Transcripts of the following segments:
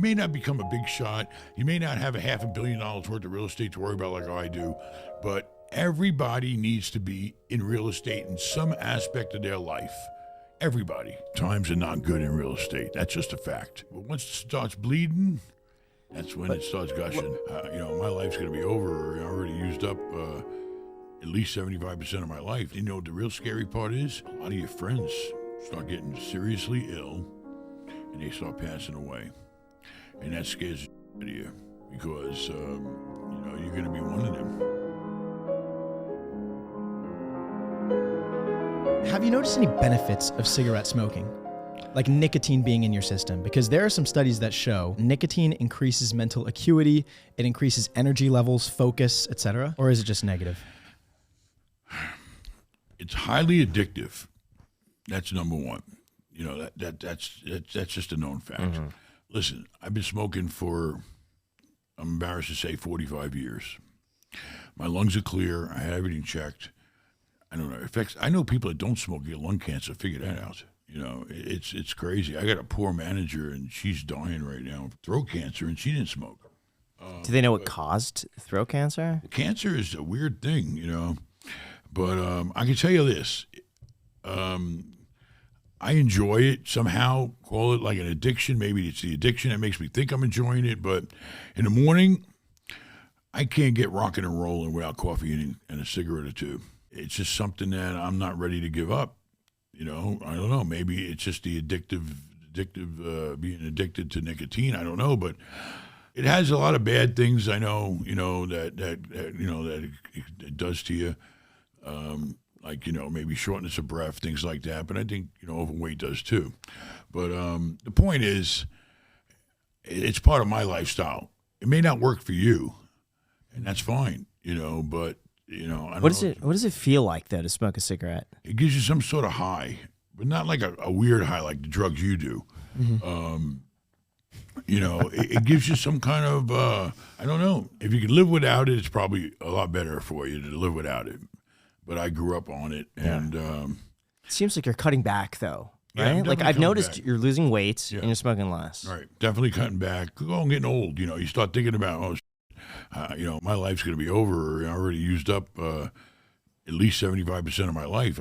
You may not become a big shot. You may not have a $500 million worth of real estate to worry about like I do, but everybody needs to be in real estate in some aspect of their life. Everybody. Times are not good in real estate. That's just a fact. But once it starts bleeding, that's when it starts gushing. My life's going to be over. I already used up at least 75% of my life. You know what the real scary part is? A lot of your friends start getting seriously ill and they start passing away. And that scares the out of you because, you're going to be one of them. Have you noticed any benefits of cigarette smoking? Like nicotine being in your system? Because there are some studies that show nicotine increases mental acuity, it increases energy levels, focus, etc. Or is it just negative? It's highly addictive. That's number one. That's just a known fact. Mm-hmm. Listen, I've been smoking for, I'm embarrassed to say, 45 years. My lungs are clear. I have everything checked. I don't know. I know people that don't smoke get lung cancer. Figure that out. It's crazy. I got a poor manager, and she's dying right now of throat cancer, and she didn't smoke. Do they know what caused throat cancer? Cancer is a weird thing, But I can tell you this. I enjoy it somehow. Call it like an addiction. Maybe it's the addiction that makes me think I'm enjoying it. But in the morning, I can't get rocking and rolling without coffee and a cigarette or two. It's just something that I'm not ready to give up. I don't know. Maybe it's just the being addicted to nicotine. I don't know, but it has a lot of bad things. I know, that it does to you. Maybe shortness of breath, things like that. But I think, overweight does too. But the point is, it's part of my lifestyle. It may not work for you, and that's fine, but, What does it feel like, though, to smoke a cigarette? It gives you some sort of high, but not like a weird high like the drugs you do. Mm-hmm. It gives you some kind of, I don't know. If you can live without it, it's probably a lot better for you to live without it. But I grew up on it, and it seems like you're cutting back, though, yeah, right? Like I've noticed back. You're losing weight and you're smoking less. Right, definitely cutting back. I'm getting old. You start thinking about, my life's going to be over. I already used up at least 75% of my life.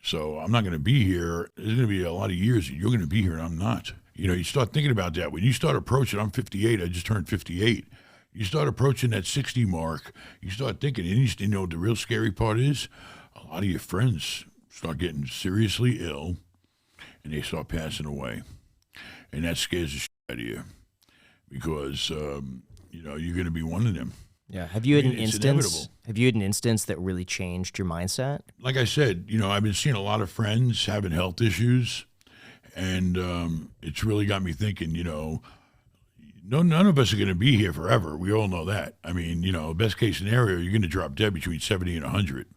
So I'm not going to be here. There's going to be a lot of years that you're going to be here, and I'm not. You start thinking about that when you start approaching. I'm 58. I just turned 58. You start approaching that 60 mark, you start thinking, and the real scary part is a lot of your friends start getting seriously ill and they start passing away. And that scares the shit out of you because, you're going to be one of them. Yeah. Have you had an It's instance? inevitable. Have you had an instance that really changed your mindset? Like I said, I've been seeing a lot of friends having health issues, and it's really got me thinking, none of us are going to be here forever. We all know that. I mean, best case scenario, you're going to drop dead between 70 and 100.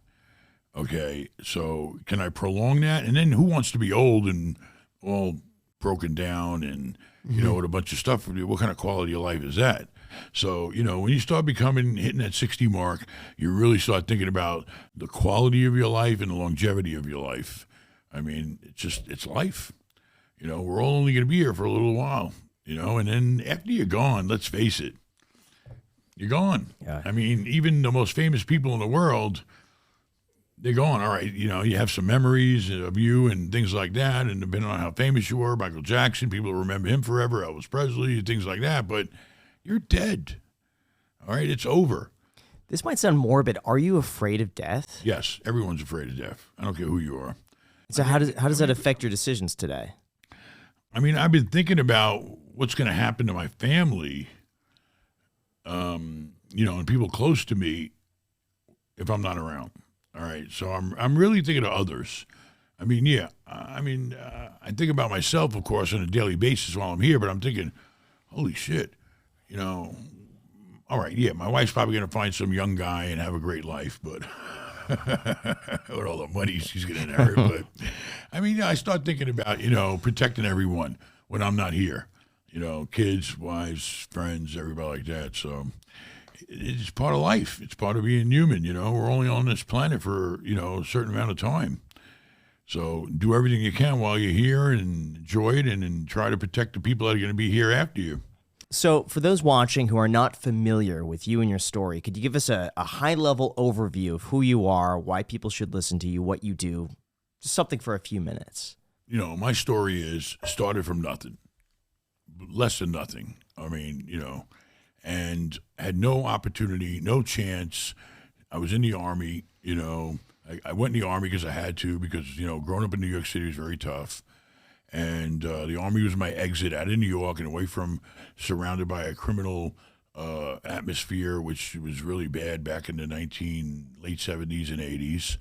Okay, so can I prolong that? And then who wants to be old and all broken down and, with a bunch of stuff? What kind of quality of life is that? So, when you start hitting that 60 mark, you really start thinking about the quality of your life and the longevity of your life. I mean, it's life. We're all only going to be here for a little while. And then after you're gone, let's face it, you're gone. Yeah. I mean, even the most famous people in the world, they're gone. All right, you have some memories of you and things like that, and depending on how famous you were, Michael Jackson, people remember him forever, Elvis Presley, things like that, but you're dead. All right, it's over. This might sound morbid. Are you afraid of death? Yes, everyone's afraid of death. I don't care who you are. So how does that affect your decisions today? I mean, I've been thinking about what's going to happen to my family, and people close to me if I'm not around. All right, so I'm really thinking of others. I mean, yeah, I think about myself, of course, on a daily basis while I'm here, but I'm thinking, holy shit, all right, yeah, my wife's probably going to find some young guy and have a great life, but with all the money she's going to inherit. But I mean, I start thinking about, protecting everyone when I'm not here, kids, wives, friends, everybody like that. So it's part of life. It's part of being human. We're only on this planet for, a certain amount of time. So do everything you can while you're here and enjoy it, and try to protect the people that are going to be here after you. So, for those watching who are not familiar with you and your story, could you give us a high-level overview of who you are, why people should listen to you, what you do? Just something for a few minutes. You know, my story started from nothing, less than nothing. I mean, and had no opportunity, no chance. I was in the Army, I went in the Army because I had to, because, growing up in New York City was very tough. And the Army was my exit out of New York and away from, surrounded by a criminal atmosphere, which was really bad back in the late 70s and 80s.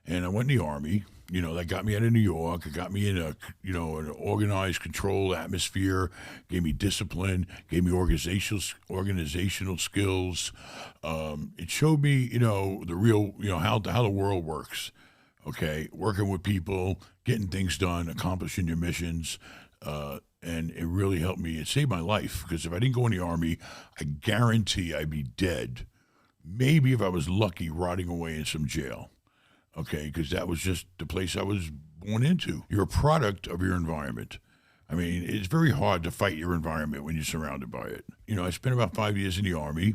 And I went in the Army. That got me out of New York. It got me in an organized, controlled atmosphere. Gave me discipline. Gave me organizational skills. It showed me, the real, how the world works. Okay, working with people, getting things done, accomplishing your missions, and it really helped me. It saved my life, because if I didn't go in the Army, I guarantee I'd be dead. Maybe if I was lucky, rotting away in some jail. Okay, because that was just the place I was born into. You're a product of your environment. I mean, it's very hard to fight your environment when you're surrounded by it. I spent about 5 years in the Army,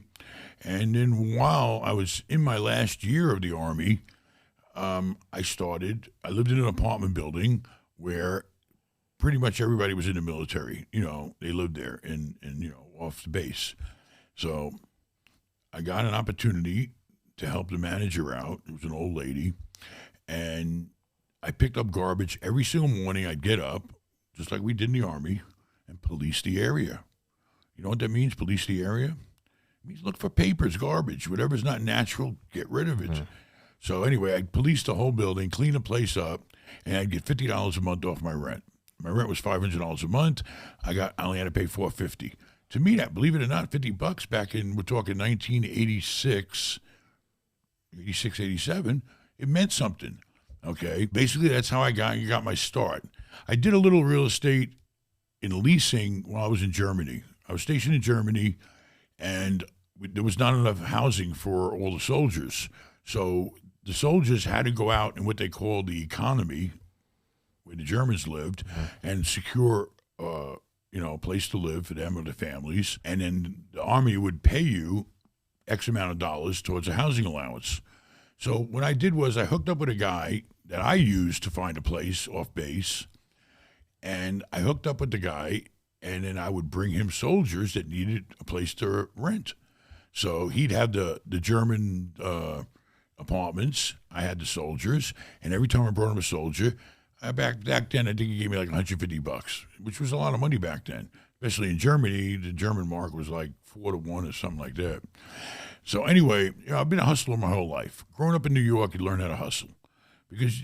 and then while I was in my last year of the Army, I lived in an apartment building where pretty much everybody was in the military. They lived there and off the base. So I got an opportunity to help the manager out. It was an old lady. And I picked up garbage every single morning. I'd get up, just like we did in the Army, and police the area. You know what that means, police the area? It means look for papers, garbage, whatever's not natural, get rid of it. Mm. So anyway, I'd police the whole building, clean the place up, and I'd get $50 a month off my rent. My rent was $500 a month. I only had to pay $450. To me, that, believe it or not, $50 back in, we're talking 1986, 87, it meant something. Okay, basically that's how I got my start. I did a little real estate in leasing while I was in Germany. I was stationed in Germany, and there was not enough housing for all the soldiers. So the soldiers had to go out in what they called the economy, where the Germans lived, and secure, a place to live for them or their families. And then the Army would pay you X amount of dollars towards a housing allowance. So what I did was I hooked up with a guy that I used to find a place off base, and I hooked up with the guy, and then I would bring him soldiers that needed a place to rent. So he'd have the German apartments. I had the soldiers, and every time I brought him a soldier, back then I think he gave me like $150, which was a lot of money back then. Especially in Germany, the German mark was like 4 to 1 or something like that. So anyway, I've been a hustler my whole life. Growing up in New York, you learn how to hustle, because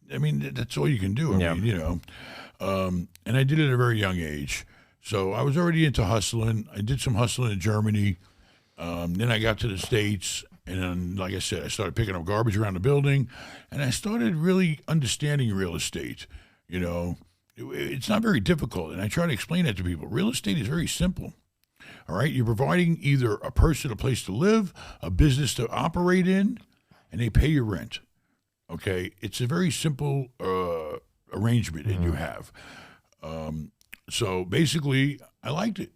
that's all you can do. I mean, and I did it at a very young age. So I was already into hustling. I did some hustling in Germany. Then I got to the States, and then, like I said, I started picking up garbage around the building, and I started really understanding real estate. It's not very difficult, and I try to explain that to people. Real estate is very simple. All right, you're providing either a person a place to live, a business to operate in, and they pay your rent. Okay, it's a very simple arrangement that you have. So basically, I liked it.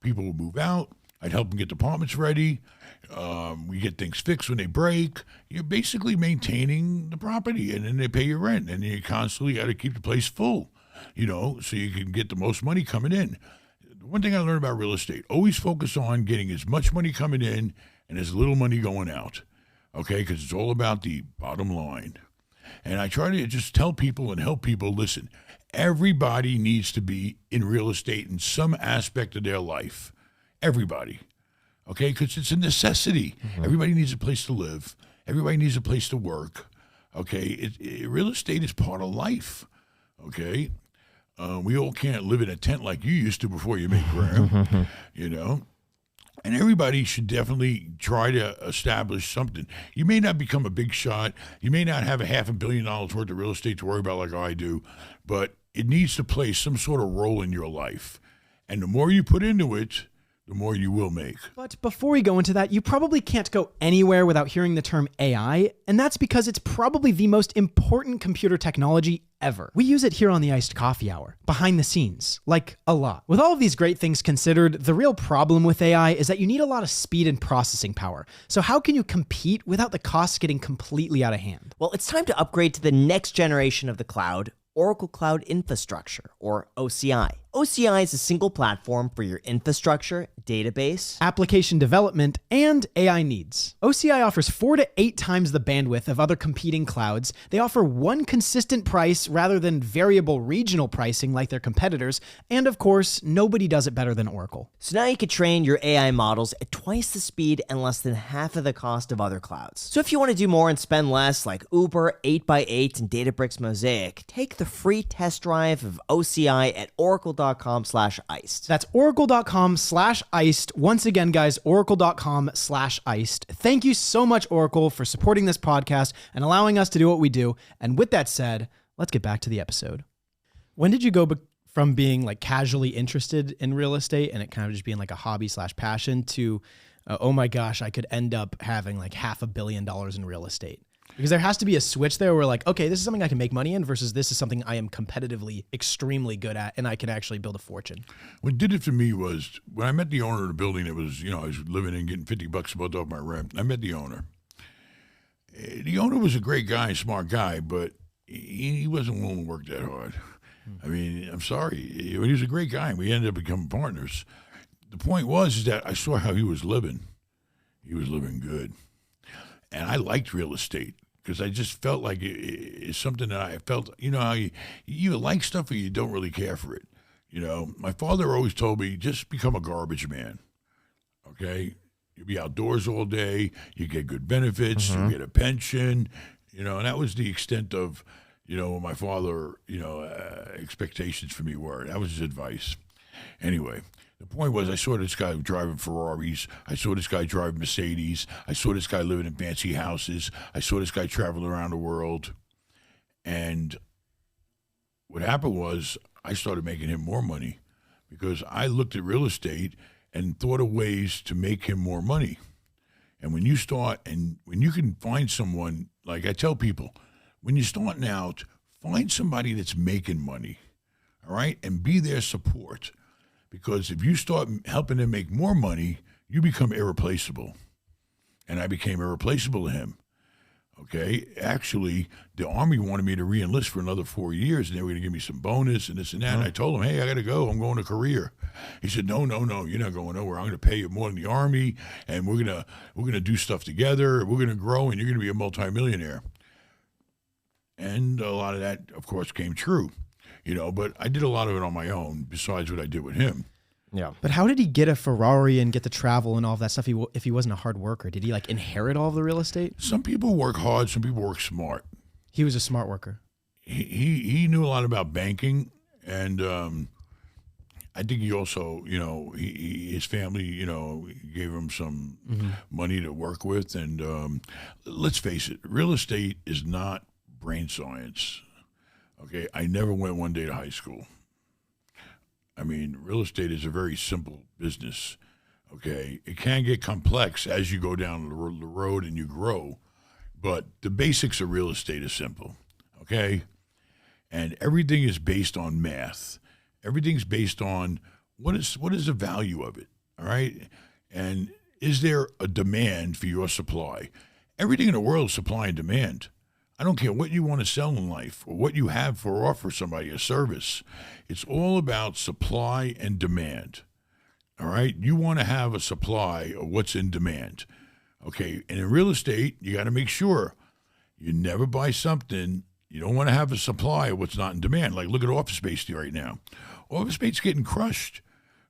People would move out. I'd help them get departments ready. We get things fixed when they break. You're basically maintaining the property, and then they pay your rent, and you constantly got to keep the place full, so you can get the most money coming in. One thing I learned about real estate, always focus on getting as much money coming in and as little money going out, okay? Because it's all about the bottom line. And I try to just tell people and help people, listen, everybody needs to be in real estate in some aspect of their life. Everybody, okay? Because it's a necessity. Mm-hmm. Everybody needs a place to live. Everybody needs a place to work, okay? Real estate is part of life, okay? We all can't live in a tent like you used to before you make rent, And everybody should definitely try to establish something. You may not become a big shot. You may not have $500 million worth of real estate to worry about like I do, but it needs to play some sort of role in your life. And the more you put into it, the more you will make. But before we go into that, you probably can't go anywhere without hearing the term AI, and that's because it's probably the most important computer technology ever. We use it here on the Iced Coffee Hour, behind the scenes, like a lot. With all of these great things considered, the real problem with AI is that you need a lot of speed and processing power. So how can you compete without the costs getting completely out of hand? Well, it's time to upgrade to the next generation of the cloud, Oracle Cloud Infrastructure, or OCI. OCI is a single platform for your infrastructure, database, Application development, and AI needs. OCI offers 4 to 8 times the bandwidth of other competing clouds. They offer one consistent price rather than variable regional pricing like their competitors. And of course, nobody does it better than Oracle. So now you can train your AI models at twice the speed and less than half of the cost of other clouds. So if you want to do more and spend less like Uber, 8x8, and Databricks Mosaic, take the free test drive of OCI at oracle.com/iced. That's oracle.com/iced. Once again, guys, oracle.com/iced. Thank you so much, Oracle, for supporting this podcast and allowing us to do what we do. And with that said, let's get back to the episode. When did you go from being like casually interested in real estate and it kind of just being like a hobby/passion to, oh my gosh, I could end up having like $500 million in real estate? Because there has to be a switch there where like, okay, this is something I can make money in versus this is something I am competitively extremely good at and I can actually build a fortune. What did it for me was when I met the owner of the building, it was, I was living in getting $50 a month off my rent. I met the owner. The owner was a great guy, smart guy, but he wasn't willing to work that hard. I mean, I'm sorry. He was a great guy. We ended up becoming partners. The point was that I saw how he was living. He was living good. And I liked real estate because I just felt like it's something that I felt, how you like stuff or you don't really care for it. My father always told me, just become a garbage man, okay? You'll be outdoors all day, you get good benefits, you get a pension, and that was the extent of, what my father, expectations for me were. That was his advice. Anyway. The point was I saw this guy driving Ferraris. I saw this guy driving Mercedes. I saw this guy living in fancy houses. I saw this guy traveling around the world. And what happened was I started making him more money because I looked at real estate and thought of ways to make him more money. And when you start and when you can find someone, like I tell people, when you're starting out, find somebody that's making money, all right, and be their support. Because if you start helping them make more money, you become irreplaceable. And I became irreplaceable to him. Okay? Actually, the Army wanted me to re-enlist for another 4 years, and they were going to give me some bonus and this and that. And I told him, hey, I got to go. I'm going to Korea. He said, no, you're not going nowhere. I'm going to pay you more than the Army, and we're gonna do stuff together. We're going to grow, and you're going to be a multimillionaire. And a lot of that, of course, came true. But I did a lot of it on my own besides what I did with him. Yeah. But how did he get a Ferrari and get to travel and all of that stuff if he wasn't a hard worker? Did he like inherit all of the real estate? Some people work hard, some people work smart. He was a smart worker. He knew a lot about banking, and I think he also, his family, gave him some money to work with. And let's face it, real estate is not brain science. Okay, I never went one day to high school. I mean, real estate is a very simple business. Okay, it can get complex as you go down the road and you grow, but the basics of real estate is simple. Okay, and everything is based on math. Everything's based on what is the value of it. All right, and is there a demand for your supply? Everything in the world is supply and demand. I don't care what you want to sell in life or what you have for offer somebody a service. It's all about supply and demand. All right? You want to have a supply of what's in demand. Okay? And in real estate, you got to make sure you never buy something. You don't want to have a supply of what's not in demand. Like look at office space right now. Office space getting crushed.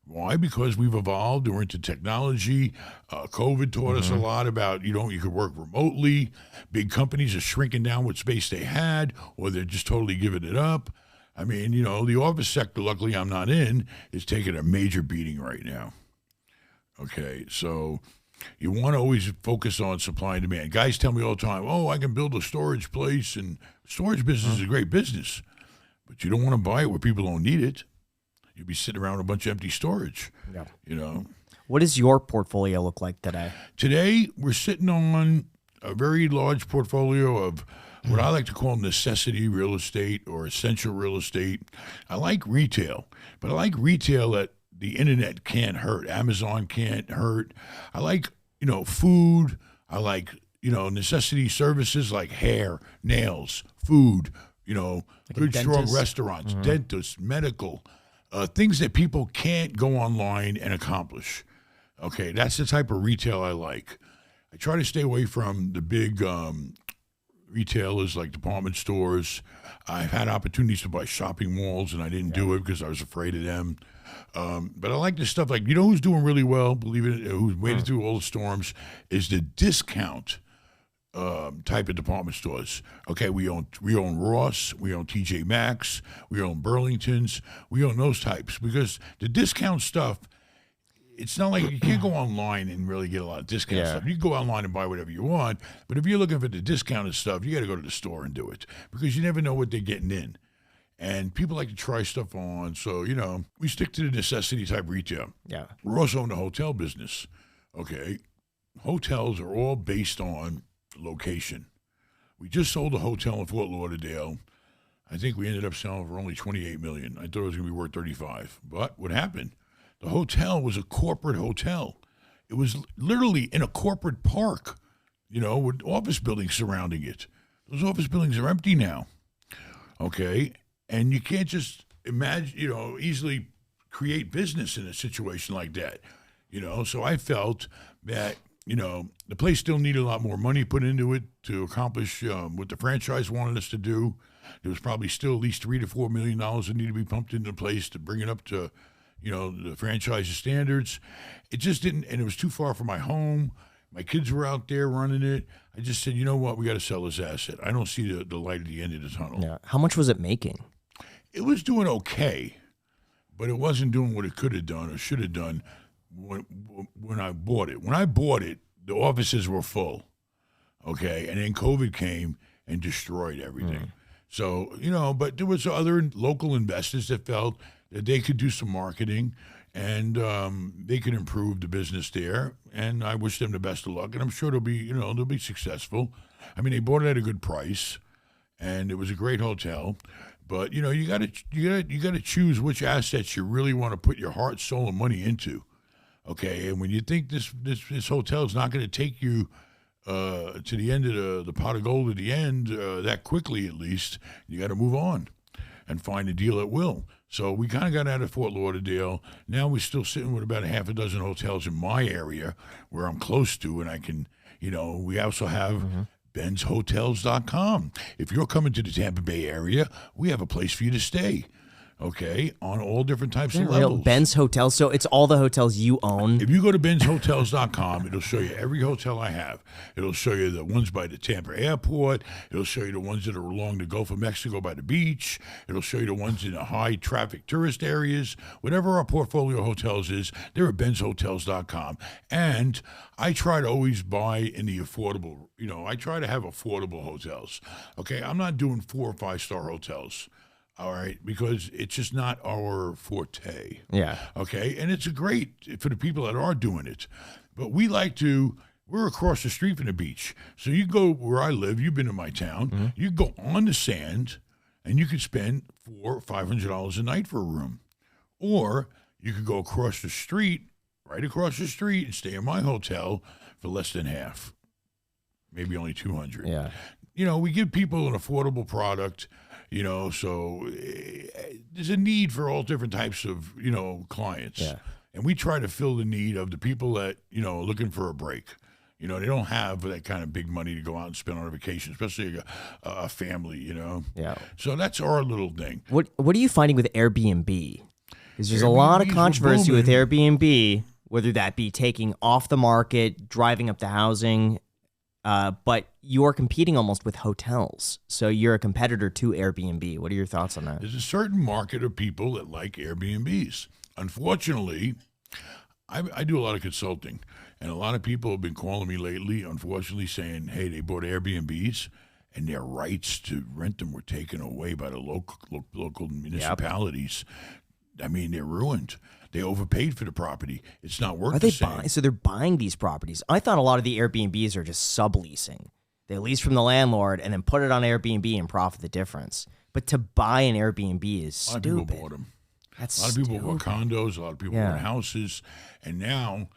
Why? Because we've evolved. We're into technology. COVID taught us a lot about, you could work remotely. Big companies are shrinking down what space they had, or they're just totally giving it up. I mean, the office sector, luckily I'm not in, is taking a major beating right now. Okay, so you want to always focus on supply and demand. Guys tell me all the time, oh, I can build a storage place, and storage business is a great business, but you don't want to buy it where people don't need it. You'd be sitting around with a bunch of empty storage, Yeah. What does your portfolio look like today? Today, we're sitting on a very large portfolio of what I like to call necessity real estate or essential real estate. I like retail, but I like retail that the internet can't hurt. Amazon can't hurt. I like, food. I like, necessity services like hair, nails, food, good, strong dentist. restaurants, dentists, medical, things that people can't go online and accomplish. Okay, that's the type of retail I like. I try to stay away from the big retailers like department stores. I've had opportunities to buy shopping malls, and I didn't do it because I was afraid of them. But I like the stuff like, who's doing really well, believe it, who's waded through all the storms, is the discount type of department stores. Okay, we own Ross, we own TJ Maxx, we own Burlington's, we own those types because the discount stuff, it's not like you can't go online and really get a lot of discount stuff. You can go online and buy whatever you want, but if you're looking for the discounted stuff, you got to go to the store and do it because you never know what they're getting in. And people like to try stuff on, so, we stick to the necessity type retail. Yeah. We're also in the hotel business, okay? Hotels are all based on location. We just sold a hotel in Fort Lauderdale. I think we ended up selling for only $28 million. I thought it was going to be worth $35 million. But what happened? The hotel was a corporate hotel. It was literally in a corporate park, with office buildings surrounding it. Those office buildings are empty now, okay? And you can't just imagine, easily create business in a situation like that, So I felt that, the place still needed a lot more money put into it to accomplish what the franchise wanted us to do. There was probably still at least $3 to $4 million that needed to be pumped into the place to bring it up to, the franchise standards. It just didn't, and it was too far from my home. My kids were out there running it. I just said, you know what, we got to sell this asset. I don't see the light at the end of the tunnel. Yeah. How much was it making? It was doing okay, but it wasn't doing what it could have done or should have done when I bought it. When I bought it, the offices were full, okay? And then COVID came and destroyed everything. So, but there was other local investors that felt that they could do some marketing and they could improve the business there. And I wish them the best of luck. And I'm sure they'll be successful. I mean, they bought it at a good price, and it was a great hotel. But you got to choose which assets you really want to put your heart, soul, and money into. Okay, and when you think this hotel is not going to take you to the end of the pot of gold at the end that quickly, at least, you got to move on and find a deal at will. So we kind of got out of Fort Lauderdale. Now we're still sitting with about a half a dozen hotels in my area where I'm close to, and I can, we also have Ben'sHotels.com. If you're coming to the Tampa Bay area, we have a place for you to stay. Okay, on all different types of levels. Ben's Hotel, so it's all the hotels you own. If you go to Ben'sHotels.com, it'll show you every hotel I have. It'll show you the ones by the Tampa airport. It'll show you the ones that are along the Gulf of Mexico by the beach. It'll show you the ones in the high traffic tourist areas. Whatever our portfolio hotels is, they're at Ben'sHotels.com. And I try to always buy in the affordable, I try to have affordable hotels. Okay, I'm not doing 4 or 5 star hotels. All right, because it's just not our forte. Yeah. Okay, and it's great for the people that are doing it. But we're across the street from the beach. So you go where I live, you've been in my town, you go on the sand, and you could spend $400 or $500 a night for a room. Or you could go across the street, right across the street, and stay in my hotel for less than half. Maybe only $200. Yeah. We give people an affordable product. So there's a need for all different types of, clients. Yeah. And we try to fill the need of the people that, are looking for a break. They don't have that kind of big money to go out and spend on a vacation, especially a family, Yeah. So that's our little thing. What are you finding with Airbnb? Because there's a lot of Airbnbs are controversy with booming. Airbnb, whether that be taking off the market, driving up the housing, but you're competing almost with hotels. So you're a competitor to Airbnb. What are your thoughts on that? There's a certain market of people that like Airbnbs. Unfortunately, I do a lot of consulting, and a lot of people have been calling me lately, unfortunately, saying, hey, they bought Airbnbs, and their rights to rent them were taken away by the local municipalities. I mean, they're ruined. They overpaid for the property. It's not worth Are the they same. buying? So they're buying these properties. I thought a lot of the Airbnbs are just subleasing. They lease from the landlord and then put it on Airbnb and profit the difference. But to buy an Airbnb is A lot stupid. of people bought them. That's A lot of people stupid. bought condos. A lot of people Yeah. bought houses. And now,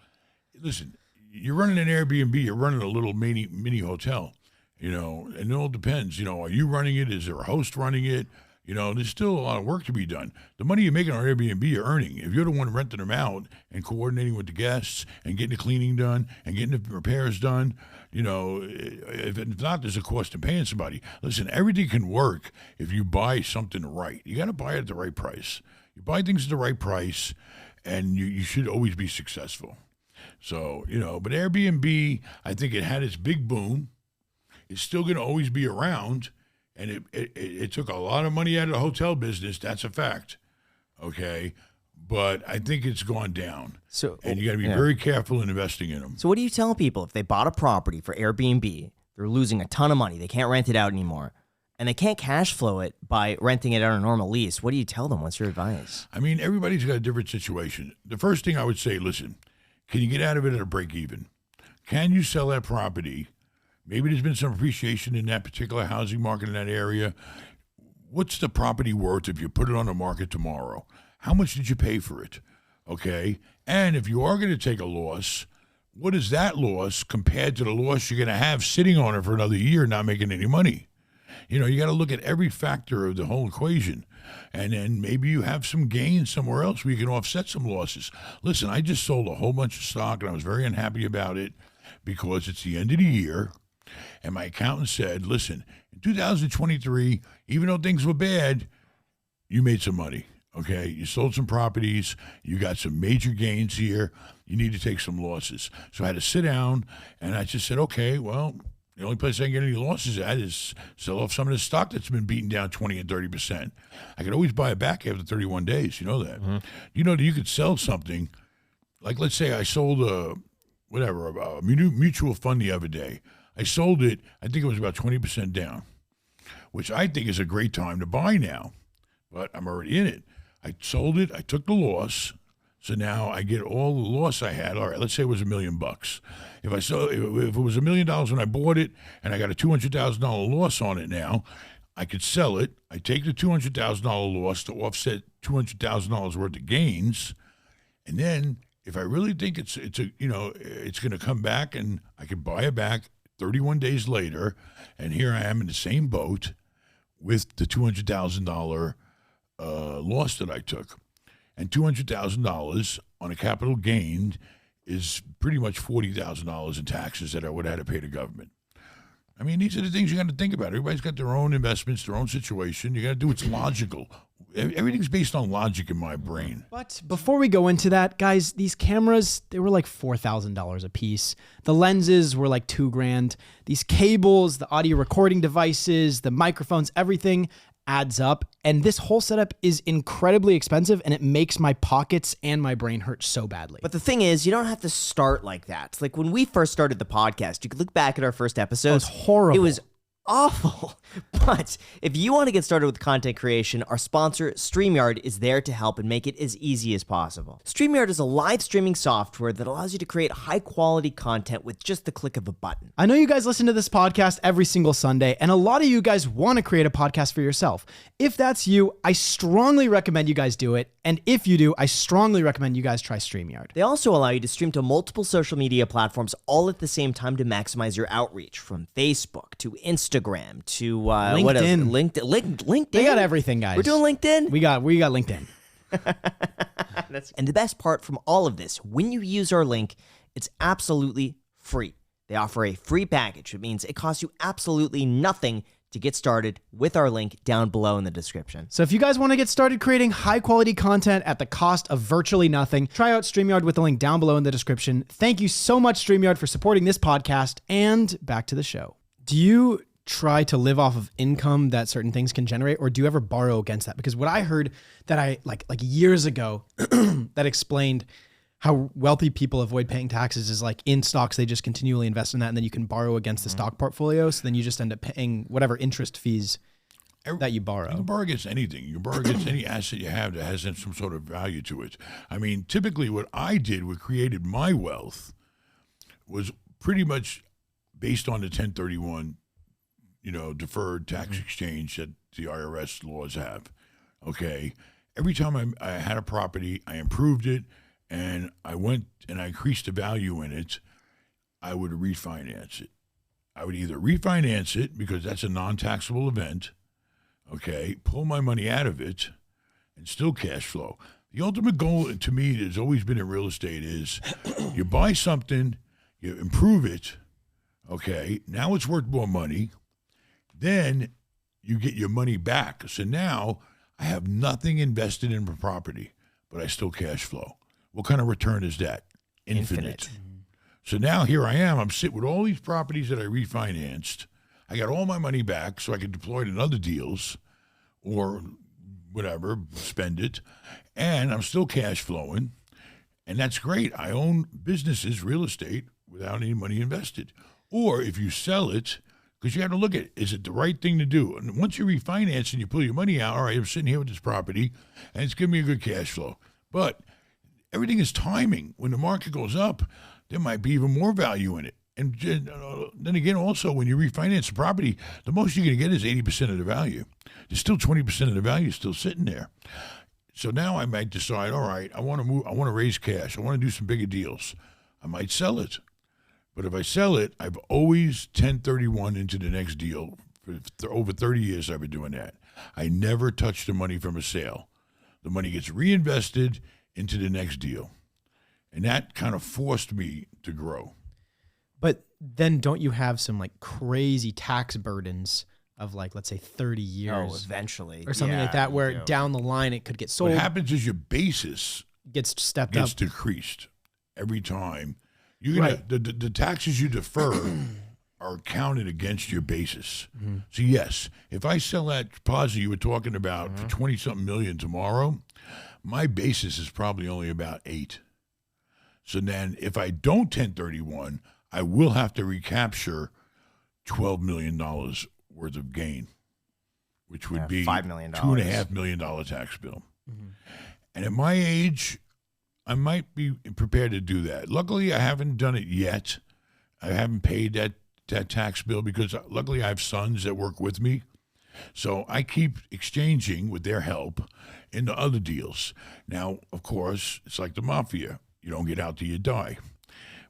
listen, you're running an Airbnb. You're running a little mini hotel, and it all depends. Are you running it? Is there a host running it? There's still a lot of work to be done. The money you're making on Airbnb, you're earning. If you're the one renting them out and coordinating with the guests and getting the cleaning done and getting the repairs done, if not, there's a cost in paying somebody. Listen, everything can work if you buy something right. You got to buy it at the right price. You buy things at the right price, and you should always be successful. So, but Airbnb, I think it had its big boom. It's still going to always be around. And it took a lot of money out of the hotel business. That's a fact. Okay. But I think it's gone down. And you got to be very careful in investing in them. So what do you tell people if they bought a property for Airbnb, they're losing a ton of money, they can't rent it out anymore, and they can't cash flow it by renting it on a normal lease? What do you tell them? What's your advice? I mean, everybody's got a different situation. The first thing I would say, listen, can you get out of it at a break even? Can you sell that property? Maybe there's been some appreciation in that particular housing market in that area. What's the property worth if you put it on the market tomorrow? How much did you pay for it? Okay. And if you are going to take a loss, what is that loss compared to the loss you're going to have sitting on it for another year, not making any money? You got to look at every factor of the whole equation. And then maybe you have some gains somewhere else where you can offset some losses. Listen, I just sold a whole bunch of stock and I was very unhappy about it because it's the end of the year. And my accountant said, listen, in 2023, even though things were bad, you made some money, okay? You sold some properties. You got some major gains here. You need to take some losses. So I had to sit down, and I just said, okay, well, the only place I can get any losses at is sell off some of the stock that's been beaten down 20 and 30%. I could always buy it back after 31 days. You know that. Mm-hmm. You know that you could sell something, like let's say I sold a mutual fund the other day. I sold it, I think it was about 20% down, which I think is a great time to buy now, but I'm already in it. I sold it, I took the loss, so now I get all the loss I had. All right, let's say it was $1 million. If it was $1 million when I bought it and I got a $200,000 loss on it now, I could sell it. I take the $200,000 loss to offset $200,000 worth of gains, and then if I really think it's going to come back and I can buy it back 31 days later, and here I am in the same boat with the $200,000 loss that I took. And $200,000 on a capital gain is pretty much $40,000 in taxes that I would have had to pay the government. I mean, these are the things you got to think about. Everybody's got their own investments, their own situation. You got to do what's logical. Everything's based on logic in my brain. But before we go into that, guys, these cameras, they were like $4,000 a piece. The lenses were like $2,000. These cables, the audio recording devices, the microphones, everything adds up. And this whole setup is incredibly expensive, and it makes my pockets and my brain hurt so badly. But the thing is, you don't have to start like that. Like when we first started the podcast, you could look back at our first episodes. It was horrible. It was awful. But if you want to get started with content creation, our sponsor, StreamYard, is there to help and make it as easy as possible. StreamYard is a live streaming software that allows you to create high-quality content with just the click of a button. I know you guys listen to this podcast every single Sunday, and a lot of you guys want to create a podcast for yourself. If that's you, I strongly recommend you guys do it. And if you do, I strongly recommend you guys try StreamYard. They also allow you to stream to multiple social media platforms all at the same time to maximize your outreach, from Facebook to Instagram to LinkedIn. What else? LinkedIn. They got everything, guys. We're doing LinkedIn. We got LinkedIn. And the best part from all of this, when you use our link, it's absolutely free. They offer a free package. It means it costs you absolutely nothing to get started with our link down below in the description. So if you guys want to get started creating high quality content at the cost of virtually nothing, try out StreamYard with the link down below in the description. Thank you so much, StreamYard, for supporting this podcast, and back to the show. Do you try to live off of income that certain things can generate, or do you ever borrow against that? Because what I heard that I like years ago that explained how wealthy people avoid paying taxes is like in stocks, they just continually invest in that, and then you can borrow against the stock portfolio. So then you just end up paying whatever interest fees. that you You borrow. can borrow against anything. You can borrow against any asset you have that has some sort of value to it. I mean, typically what I did, what created my wealth, was pretty much based on the 1031, deferred tax exchange that the IRS laws have. Okay. Every time I had a property, I improved it, and I went and I increased the value in it, I would refinance it. I would either refinance it because that's a non-taxable event, okay, pull my money out of it, and still cash flow. The ultimate goal to me has always been in real estate is you buy something, you improve it, okay, now it's worth more money, then you get your money back. So now I have nothing invested in the property, but I still cash flow. What kind of return is that? Infinite. So now here I am. I'm sitting with all these properties that I refinanced. I got all my money back so I could deploy it in other deals or whatever, spend it. And I'm still cash flowing. And that's great. I own businesses, real estate, without any money invested. Or if you sell it, because you have to look at, is it the right thing to do? And once you refinance and you pull your money out, all right, I'm sitting here with this property, and it's giving me a good cash flow. But everything is timing. When the market goes up, there might be even more value in it. And then again, also, when you refinance a property, the most you're going to get is 80% of the value. There's still 20% of the value still sitting there. So now I might decide, all right, I want to move, I want to raise cash. I want to do some bigger deals. I might sell it. But if I sell it, I've always 1031 into the next deal. For over 30 years, I've been doing that. I never touch the money from a sale. The money gets reinvested into the next deal. And that kind of forced me to grow. But then don't you have some like crazy tax burdens of like, let's say 30 years Oh, eventually. or something like that, where down the line it could get sold, What happens is your basis gets stepped gets up. decreased every time. You're gonna Right. the taxes you defer are counted against your basis. So yes, if I sell that plaza you were talking about for 20-something million tomorrow, my basis is probably only about 8. So then if I don't 1031, I will have to recapture $12 million worth of gain, which would be $5 million. $2.5 million tax bill. And at my age, I might be prepared to do that. Luckily, I haven't done it yet. I haven't paid that tax bill because luckily I have sons that work with me. So I keep exchanging with their help into other deals. Now, of course, it's like the mafia. You don't get out till you die.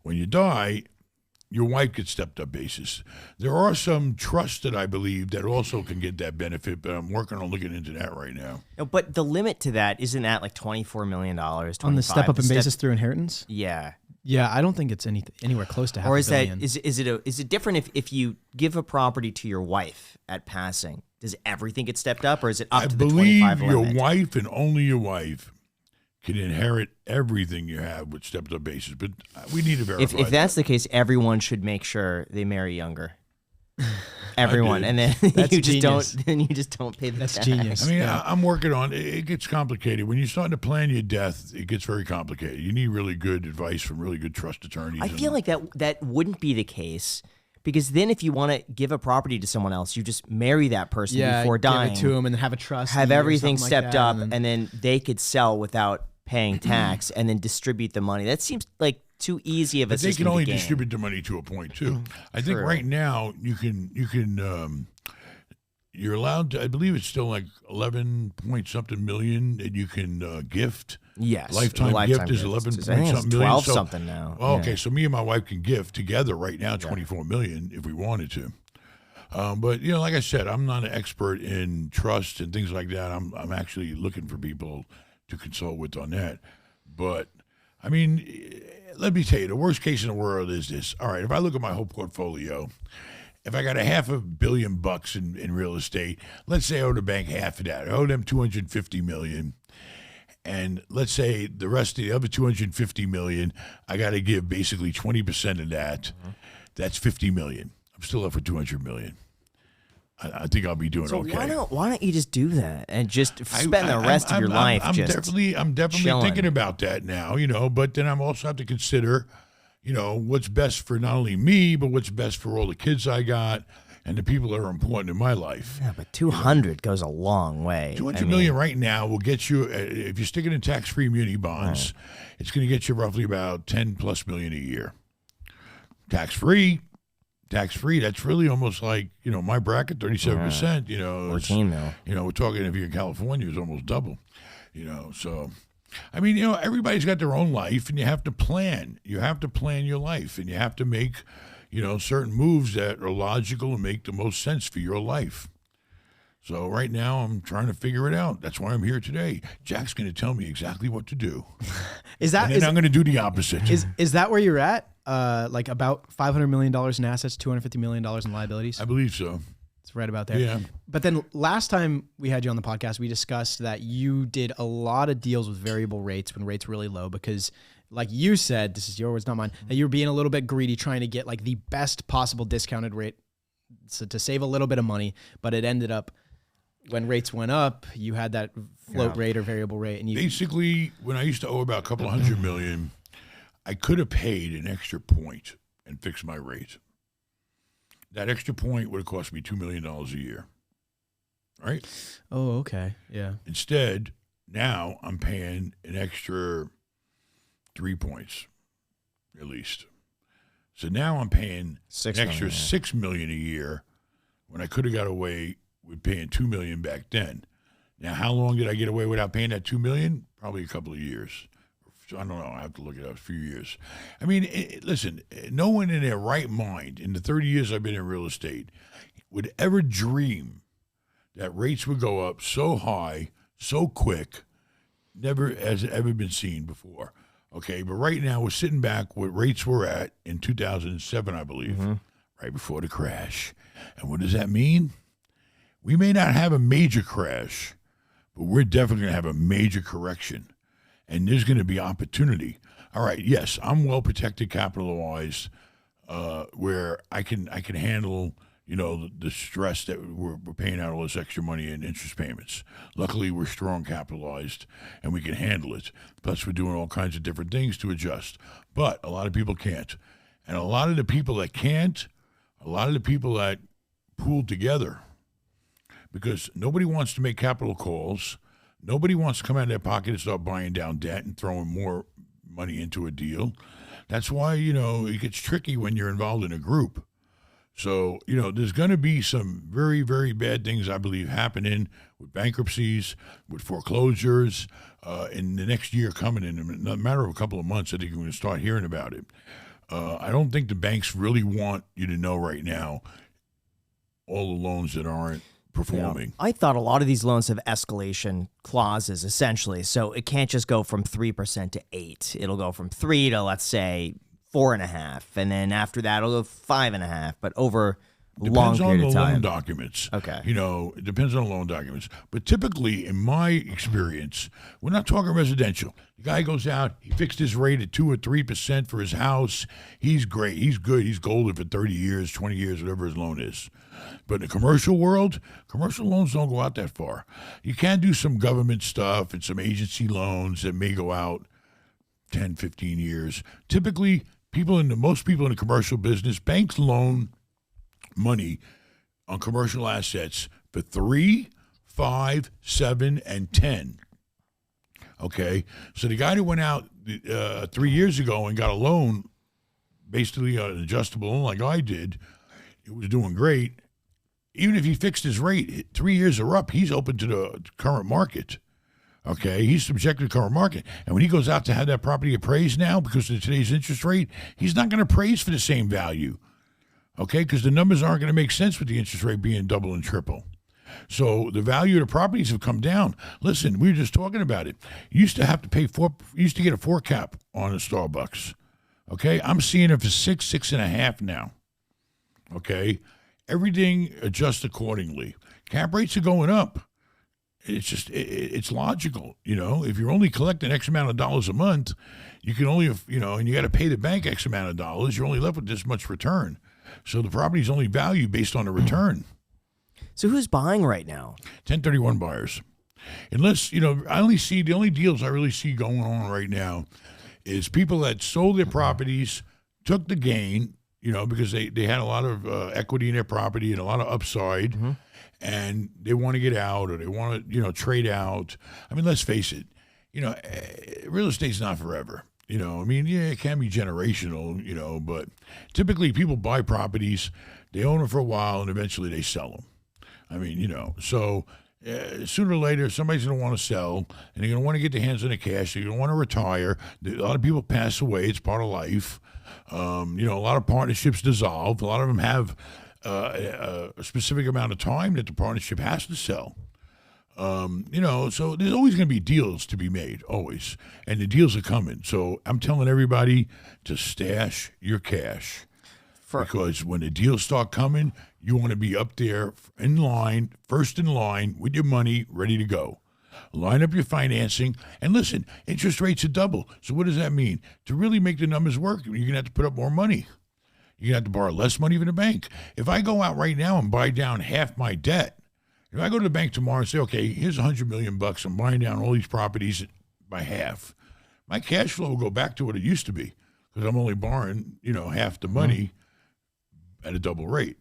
When you die, your wife gets stepped up basis. There are some trusts that I believe that also can get that benefit, but I'm working on looking into that right now. No, but the limit to that isn't at like $24 million. On the step up in basis through inheritance? Yeah. Yeah, I don't think it's anywhere close to half Or a is billion. that is it different if you give a property to your wife at passing? Does everything get stepped up, or is it up I to the 25 believe your limit? wife and only your wife can inherit everything you have with stepped up basis, but we need to verify If that's the case, everyone should make sure they marry younger. Everyone, did. and then That's you just genius. don't. Then you just don't pay the That's tax. genius. I mean, Yeah. I'm working on it. It gets complicated. When you're starting to plan your death, it gets very complicated. You need really good advice from really good trust attorneys. I and- feel like that wouldn't be the case, because then if you want to give a property to someone else, you just marry that person before dying, give it to him and then have a trust. have deed or everything something like stepped that, up, and then- and then they could sell without paying tax and then distribute the money. That seems like too easy of a But they system can only to gain. distribute the money to a point too. I think True. right now you're allowed to. I believe it's still like 11 point something million that you can gift. Yes, Lifetime the gift is gift. 11 I think point it's something million. 12 So- something now. Well, Yeah. okay, so me and my wife can gift together right now 24 million if we wanted to. But like I said, I'm not an expert in trust and things like that. I'm actually looking for people to consult with on that. But I mean, let me tell you, the worst case in the world is this. All right, if I look at my whole portfolio, if I got $500 million in real estate, let's say I owe the bank half of that. I owe them $250 million. And let's say the rest of the other $250 million, I got to give basically 20% of that. That's $50 million. I'm still left with $200 million. I think I'll be doing So okay. why don't you just do that and just spend the rest of your life I'm just definitely chilling. thinking about that now, but then I'm also have to consider, what's best for not only me, but what's best for all the kids I got. and the people that are important in my life. Yeah, but 200 goes a long way. 200 million right now will get you, if you stick it in tax-free muni bonds, it's going to get you roughly about 10 plus million a year. Tax-free, that's really almost like, my bracket, 37%, 14 mil. We're talking, if you're in California, it's almost double, so. I mean, everybody's got their own life, and you have to plan. You have to plan your life, and you have to make, certain moves that are logical and make the most sense for your life. So right now, I'm trying to figure it out. That's why I'm here today. Jack's going to tell me exactly what to do. I'm going to do the opposite. Is that where you're at? Like about $500 million in assets, $250 million in liabilities? I believe so. It's right about there. Yeah. But then last time we had you on the podcast, we discussed that you did a lot of deals with variable rates when rates were really low because, like you said, this is your words, not mine, that you were being a little bit greedy trying to get like the best possible discounted rate to save a little bit of money. But it ended up when rates went up, you had that float rate or variable rate. And basically, when I used to owe about a couple of $100 million, I could have paid an extra point and fixed my rate. That extra point would have cost me $2 million a year, right? Oh, okay, yeah. Instead, now I'm paying an extra 3 points, at least. So now I'm paying an extra $6 million a year when I could have got away with paying $2 million back then. Now, how long did I get away without paying that $2 million? Probably a couple of years. I don't know. I have to look it up. A few years. I mean, listen, no one in their right mind in the 30 years I've been in real estate would ever dream that rates would go up so high, so quick. Never has ever been seen before. Okay, but right now we're sitting back what rates were at in 2007, I believe, right before the crash. And what does that mean? We may not have a major crash, but we're definitely going to have a major correction. And there's going to be opportunity. All right, yes, I'm well protected capital-wise, where I can handle, the stress that we're paying out all this extra money in interest payments. Luckily, we're strong capitalized, and we can handle it. Plus, we're doing all kinds of different things to adjust. But a lot of people can't. And a lot of the people that can't, a lot of the people that pool together, because nobody wants to make capital calls. Nobody wants to come out of their pocket and start buying down debt and throwing more money into a deal. That's why, it gets tricky when you're involved in a group. So, there's going to be some very, very bad things, I believe, happening with bankruptcies, with foreclosures in the next year coming in a matter of a couple of months. I think we're going to start hearing about it. I don't think the banks really want you to know right now all the loans that aren't performing. I thought a lot of these loans have escalation clauses, essentially. So it can't just go from 3% to 8%. It'll go from 3 to, let's say, 4.5%. And then after that, it'll go 5.5%. But over a long period of time. Depends on the loan documents. Okay. It depends on the loan documents. But typically, in my experience, we're not talking residential. The guy goes out, he fixed his rate at 2 or 3% for his house. He's great. He's good. He's golden for 30 years, 20 years, whatever his loan is. But in the commercial world, commercial loans don't go out that far. You can do some government stuff and some agency loans that may go out 10, 15 years. Typically, most people in the commercial business, banks loan money on commercial assets for 3, 5, 7, and 10. Okay? So the guy that went out 3 years ago and got a loan, basically an adjustable loan like I did, it was doing great. Even if he fixed his rate, 3 years are up, he's open to the current market. Okay, he's subjected to the current market. And when he goes out to have that property appraised now because of today's interest rate, he's not going to appraise for the same value. Okay, because the numbers aren't going to make sense with the interest rate being double and triple. So the value of the properties have come down. Listen, we were just talking about it. You used to have to pay you used to get a 4 cap on a Starbucks. Okay, I'm seeing it for 6, 6.5 now. Okay. Everything adjusts accordingly. Cap rates are going up. It's just, it's logical, If you're only collecting X amount of dollars a month, you can only, and you got to pay the bank X amount of dollars, you're only left with this much return. So the property's only valued based on the return. So who's buying right now? 1031 buyers. Unless, the only deals I really see going on right now is people that sold their properties, took the gain, because they had a lot of equity in their property and a lot of upside, and they want to get out or they want to, trade out. I mean, let's face it, real estate's not forever. It can be generational, but typically people buy properties, they own them for a while, and eventually they sell them. I mean, so sooner or later, somebody's going to want to sell, and they're going to want to get their hands on the cash. They're going to want to retire. A lot of people pass away. It's part of life. A lot of partnerships dissolve. A lot of them have a specific amount of time that the partnership has to sell. So there's always going to be deals to be made, always. And the deals are coming. So I'm telling everybody to stash your cash. Because when the deals start coming, you want to be up there in line, first in line with your money ready to go. Line up your financing. And listen, interest rates are double. So what does that mean? To really make the numbers work, you're going to have to put up more money. You're going to have to borrow less money from the bank. If I go out right now and buy down half my debt, if I go to the bank tomorrow and say, okay, here's $100 million, I'm buying down all these properties by half, my cash flow will go back to what it used to be because I'm only borrowing, half the money at a double rate.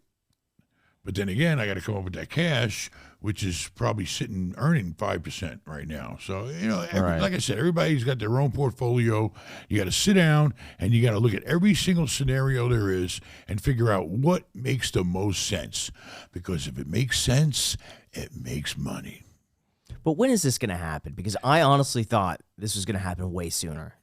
But then again, I got to come up with that cash, which is probably earning 5% right now. So, like I said, everybody's got their own portfolio. You got to sit down and you got to look at every single scenario there is and figure out what makes the most sense. Because if it makes sense, it makes money. But when is this going to happen? Because I honestly thought this was going to happen way sooner.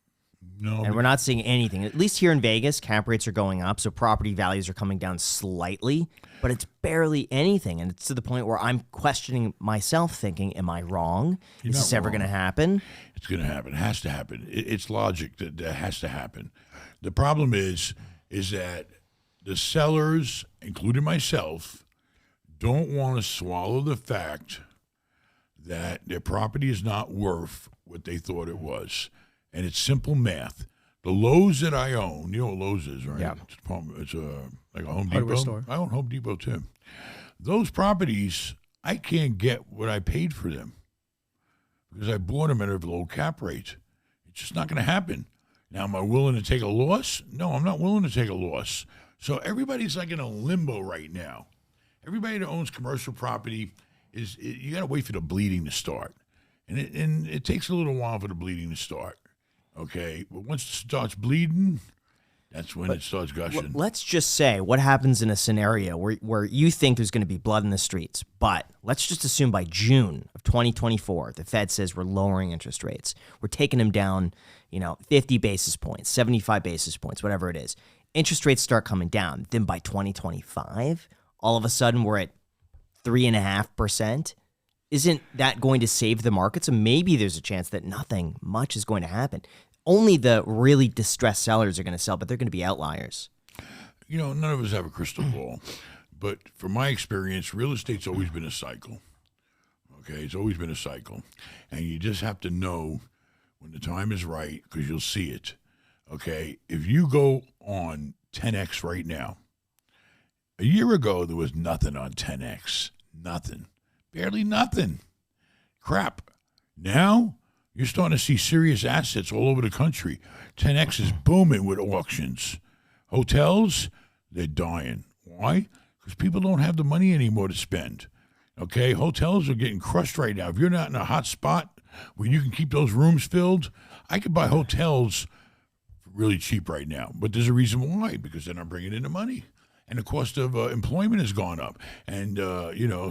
No, and we're not seeing anything. At least here in Vegas, cap rates are going up, so property values are coming down slightly, but it's barely anything. And it's to the point where I'm questioning myself, thinking, am I wrong? Is this ever going to happen? It's going to happen. It has to happen. It's logic that has to happen. The problem is that the sellers, including myself, don't want to swallow the fact that their property is not worth what they thought it was. And it's simple math. The Lowe's that I own, you know what Lowe's is, right? Yeah. It's like a Home Depot. Hardware store. I own Home Depot too. Those properties, I can't get what I paid for them because I bought them at a low cap rate. It's just not going to happen. Now, am I willing to take a loss? No, I'm not willing to take a loss. So everybody's like in a limbo right now. Everybody that owns commercial property you got to wait for the bleeding to start. And it takes a little while for the bleeding to start. Okay, but once it starts bleeding, that's when it starts gushing. Let's just say what happens in a scenario where you think there's going to be blood in the streets, but let's just assume by June of 2024, the Fed says we're lowering interest rates. We're taking them down, 50 basis points, 75 basis points, whatever it is. Interest rates start coming down. Then by 2025, all of a sudden we're at 3.5%. Isn't that going to save the market? So maybe there's a chance that nothing much is going to happen. Only the really distressed sellers are going to sell, but they're going to be outliers. None of us have a crystal ball. But from my experience, real estate's always been a cycle. Okay, it's always been a cycle. And you just have to know when the time is right because you'll see it. Okay, if you go on 10X right now, a year ago there was nothing on 10X. Nothing. Barely nothing. Crap. Now, you're starting to see serious assets all over the country. 10X is booming with auctions. Hotels, they're dying. Why? Because people don't have the money anymore to spend. Okay? Hotels are getting crushed right now. If you're not in a hot spot where you can keep those rooms filled, I could buy hotels really cheap right now. But there's a reason why, because they're not bringing in the money. And the cost of employment has gone up. And,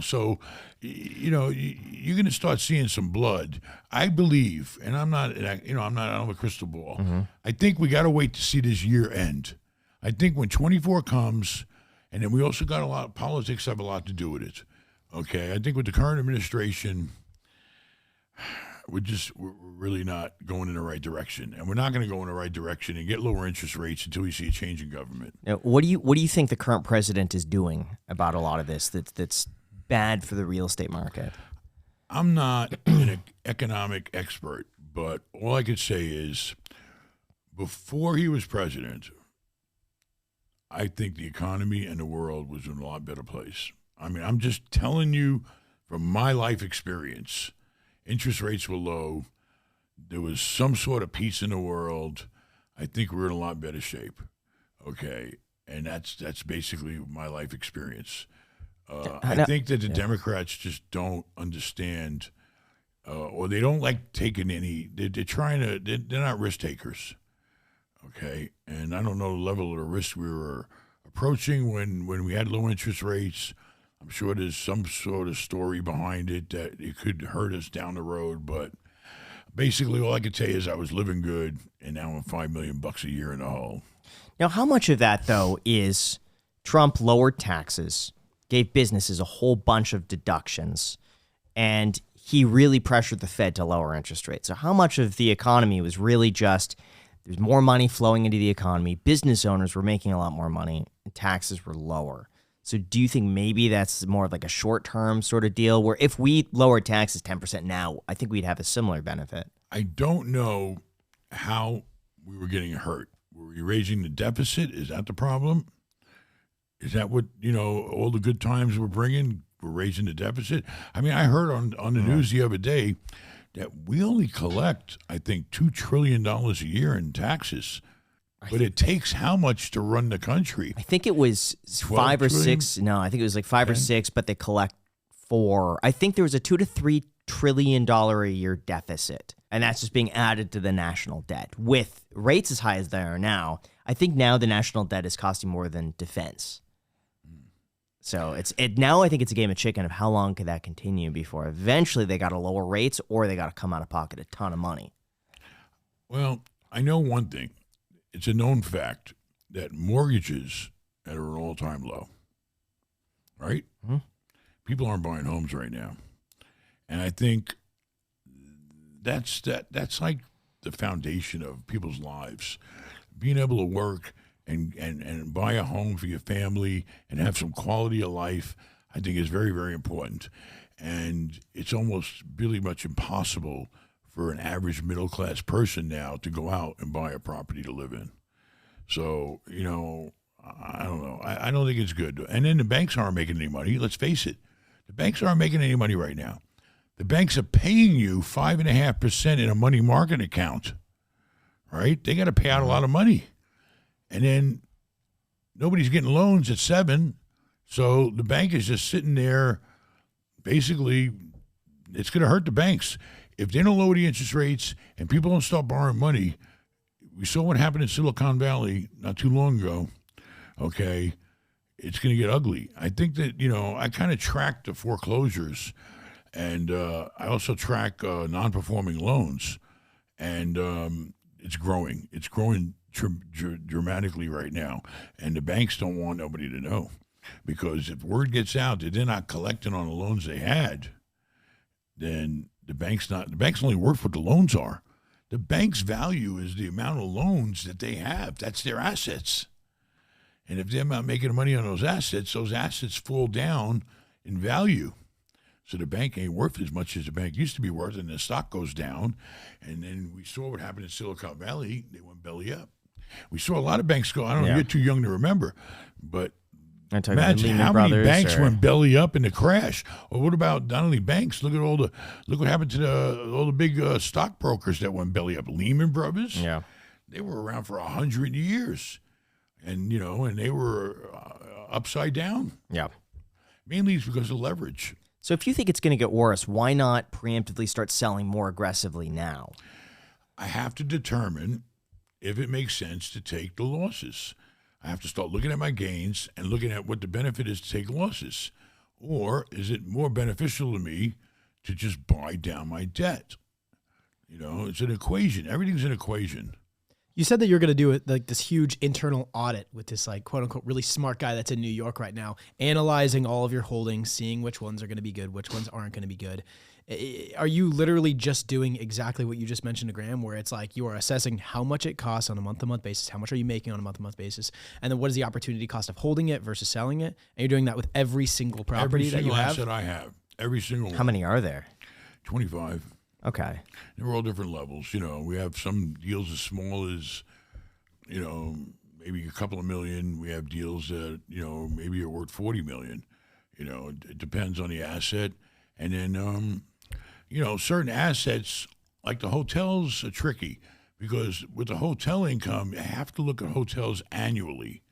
so, you're going to start seeing some blood. I believe, and I don't have a crystal ball. Mm-hmm. I think we got to wait to see this year end. I think when 24 comes, and then we also got politics have a lot to do with it. Okay. I think with the current administration, we're really not going in the right direction, and we're not going to go in the right direction and get lower interest rates until we see a change in government. Now, what do you think the current president is doing about a lot of this that's bad for the real estate market? I'm not an economic expert, but all I could say is before he was president, I think the economy and the world was in a lot better place. I mean, I'm just telling you from my life experience. Interest rates were low. There was some sort of peace in the world. I think we're in a lot better shape. Okay. and that's basically my life experience. I I know- think that the Democrats just don't understand, or they don't like taking any. They're trying to. They're not risk takers. Okay, and I don't know the level of the risk we were approaching when we had low interest rates. I'm sure there's some sort of story behind it that it could hurt us down the road, but basically all I could tell you is I was living good, and now I'm $5 million a year in the hole. Now, how much of that, though, is Trump lowered taxes, gave businesses a whole bunch of deductions, and he really pressured the Fed to lower interest rates? So how much of the economy was really just there's more money flowing into the economy, business owners were making a lot more money, and taxes were lower? So do you think maybe that's more of like a short-term sort of deal where if we lowered taxes 10% now, I think we'd have a similar benefit? I don't know how we were getting hurt. Were we raising the deficit? Is that the problem? Is that what, all the good times we're bringing? We're raising the deficit? I mean, I heard on the news the other day that we only collect, I think, $2 trillion a year in taxes. But it takes how much to run the country? I think it was 5 or trillion? 6. No, I think it was like 5 or 10? 6, but they collect 4. I think there was a $2 to $3 trillion a year deficit, and that's just being added to the national debt. With rates as high as they are now, I think now the national debt is costing more than defense. So now I think it's a game of chicken of how long could that continue before eventually they got to lower rates or they got to come out of pocket a ton of money. Well, I know one thing. It's a known fact that mortgages are at an all-time low, right? Mhm. People aren't buying homes right now. And I think that's like the foundation of people's lives. Being able to work and buy a home for your family and have some quality of life, I think is very, very important. And it's almost really much impossible for an average middle-class person now to go out and buy a property to live in. So, I don't know. I don't think it's good. And then the banks aren't making any money. Let's face it. The banks aren't making any money right now. The banks are paying you 5.5% in a money market account, right? They got to pay out a lot of money. And then nobody's getting loans at 7. So the bank is just sitting there. Basically, it's going to hurt the banks. If they don't lower the interest rates and people don't start borrowing money, we saw what happened in Silicon Valley not too long ago, okay, it's going to get ugly. I think that, I kind of track the foreclosures, and I also track non-performing loans, and it's growing. It's growing dramatically right now, and the banks don't want nobody to know, because if word gets out that they're not collecting on the loans they had, then the bank's only worth what the loans are. The bank's value is the amount of loans that they have. That's their assets. And if they're not making money on those assets fall down in value. So the bank ain't worth as much as the bank used to be worth, and the stock goes down. And then we saw what happened in Silicon Valley. They went belly up. We saw a lot of banks go, I don't know, you're too young to remember, but imagine how many banks went belly up in the crash. Or what about not only banks? Look what happened to all the big stockbrokers that went belly up. Lehman Brothers. Yeah, they were around for 100 years, and and they were upside down. Yeah, mainly it's because of leverage. So if you think it's going to get worse, why not preemptively start selling more aggressively now? I have to determine if it makes sense to take the losses. I have to start looking at my gains and looking at what the benefit is to take losses. Or is it more beneficial to me to just buy down my debt? It's an equation. Everything's an equation. You said that you're going to do this huge internal audit with this quote unquote really smart guy that's in New York right now, analyzing all of your holdings, seeing which ones are going to be good, which ones aren't going to be good. Are you literally just doing exactly what you just mentioned to Graham, where it's like you are assessing how much it costs on a month-to-month basis, how much are you making on a month-to-month basis, and then what is the opportunity cost of holding it versus selling it? And you're doing that with every single property that you have? Every single asset I have. Every single one. How many are there? 25. Okay. They're all different levels. We have some deals as small as, maybe a couple of million. We have deals that, maybe are worth 40 million. It depends on the asset. And then, certain assets, like the hotels, are tricky because with the hotel income, you have to look at hotels annually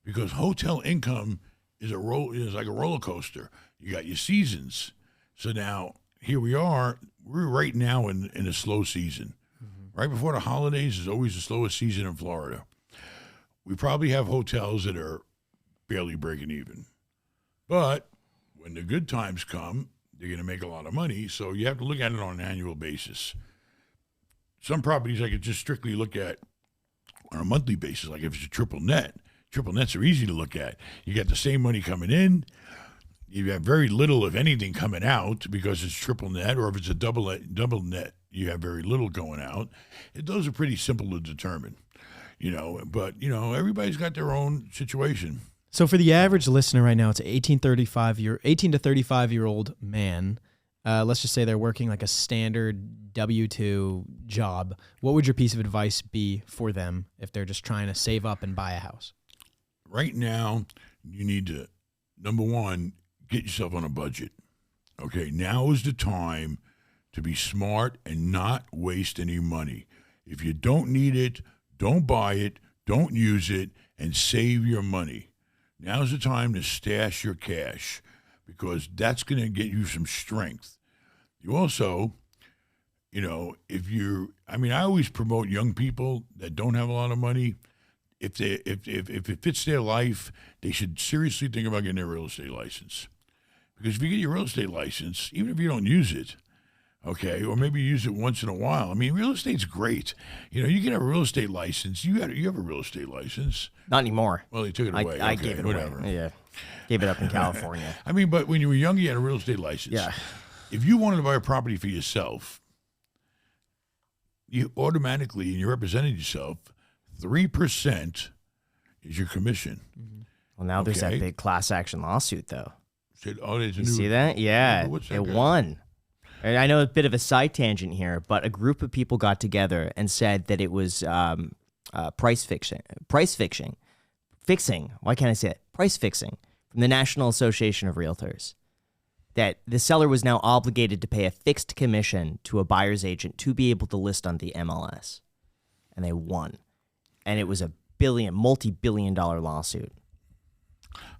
because hotel income is like a roller coaster. You got your seasons. So now here we are. We're right now in a slow season. Right before the holidays is always the slowest season in Florida. We probably have hotels that are barely breaking even. But when the good times come, they're going to make a lot of money. So you have to look at it on an annual basis. Some properties I could just strictly look at on a monthly basis, like if it's a triple net. Triple nets are easy to look at. You got the same money coming in. You have very little, if anything, coming out because it's triple net, or if it's a double net, you have very little going out. Those are pretty simple to determine, But everybody's got their own situation. So for the average listener right now, it's an 18 to 35-year-old man. Let's just say they're working like a standard W-2 job. What would your piece of advice be for them if they're just trying to save up and buy a house? Right now, you need to, number one, get yourself on a budget. Okay, now is the time to be smart and not waste any money. If you don't need it, don't buy it, don't use it, and save your money. Now's the time to stash your cash because that's going to get you some strength. You also, I always promote young people that don't have a lot of money. If it fits their life, they should seriously think about getting their real estate license. Because if you get your real estate license, even if you don't use it, okay, or maybe you use it once in a while. I mean, real estate's great. You can have a real estate license. You have a real estate license. Not anymore. Well, they took it away. I gave it whatever. away. Yeah, gave it up in California. I mean, but when you were young, you had a real estate license. Yeah. If you wanted to buy a property for yourself, you automatically, and you represented yourself, 3% is your commission. Well, now there's that big class action lawsuit, though. You see that? Yeah, it won. And I know a bit of a side tangent here, but a group of people got together and said that it was price fixing. Why can't I say it? Price fixing from the National Association of Realtors. That the seller was now obligated to pay a fixed commission to a buyer's agent to be able to list on the MLS. And they won. And it was a multi-billion-dollar lawsuit.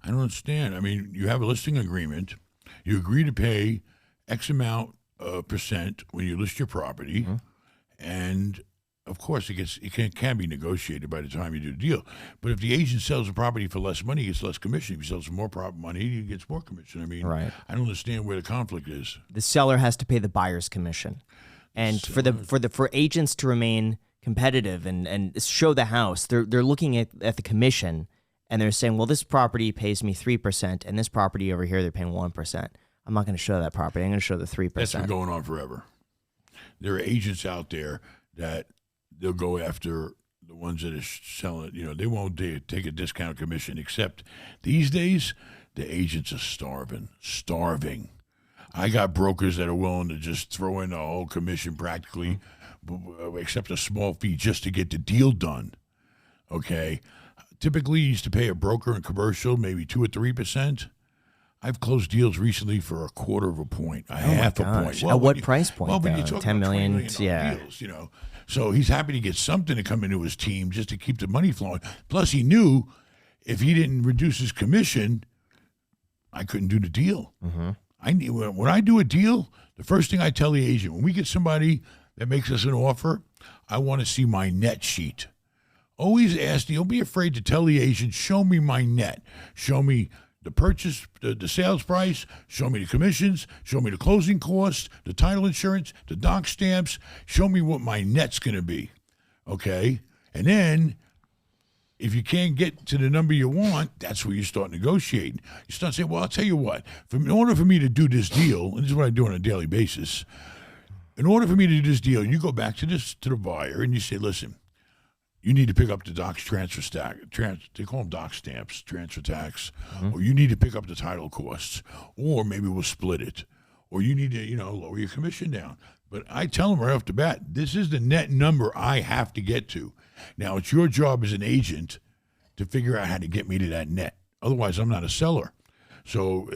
I don't understand. I mean, you have a listing agreement. You agree to pay X amount percent when you list your property, and of course it can be negotiated by the time you do the deal. But if the agent sells the property for less money, he gets less commission. If he sells for more money, he gets more commission. I mean, right. I don't understand where the conflict is. The seller has to pay the buyer's commission, and for agents to remain competitive and show the house, they're looking at the commission. And they're saying, well, this property pays me 3%, and this property over here, they're paying 1%. I'm not going to show that property. I'm going to show the 3%. That's been going on forever. There are agents out there that they'll go after the ones that are selling it. They won't take a discount commission, except these days, the agents are starving. I got brokers that are willing to just throw in a whole commission practically, except a small fee just to get the deal done. Okay? Typically, you used to pay a broker in commercial maybe 2 or 3%. I've closed deals recently for a quarter of a point, half a point. Well, at what price point? Well, though? when you're talking 10 million, $20 million deals, So he's happy to get something to come into his team just to keep the money flowing. Plus, he knew if he didn't reduce his commission, I couldn't do the deal. When I do a deal, the first thing I tell the agent, when we get somebody that makes us an offer, I want to see my net sheet. Always ask, don't be afraid to tell the agent, show me my net. Show me the purchase, the sales price, show me the commissions, show me the closing costs, the title insurance, the doc stamps, show me what my net's going to be, okay? And then if you can't get to the number you want, that's where you start negotiating. You start saying, well, I'll tell you what, in order for me to do this deal, and this is what I do on a daily basis, in order for me to do this deal, you go back to the buyer and you say, listen, you need to pick up the doc's transfer stack. They call them doc stamps, transfer tax. Or you need to pick up the title costs. Or maybe we'll split it. Or you need to, lower your commission down. But I tell them right off the bat, this is the net number I have to get to. Now, it's your job as an agent to figure out how to get me to that net. Otherwise, I'm not a seller. So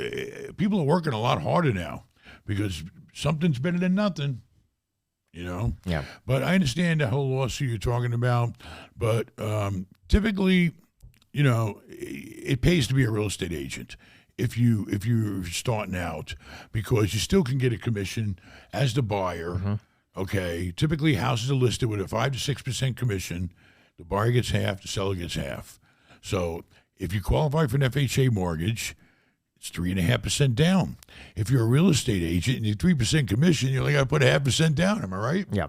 people are working a lot harder now because something's better than nothing. Yeah. But I understand the whole lawsuit you're talking about. But typically, it pays to be a real estate agent if you're starting out, because you still can get a commission as the buyer. Okay, typically houses are listed with a 5 to 6% commission. The buyer gets half, the seller gets half. So if you qualify for an FHA mortgage, it's 3.5% down. If you're a real estate agent and you're 3% commission, you only got to put 0.5% down. Am I right? Yeah.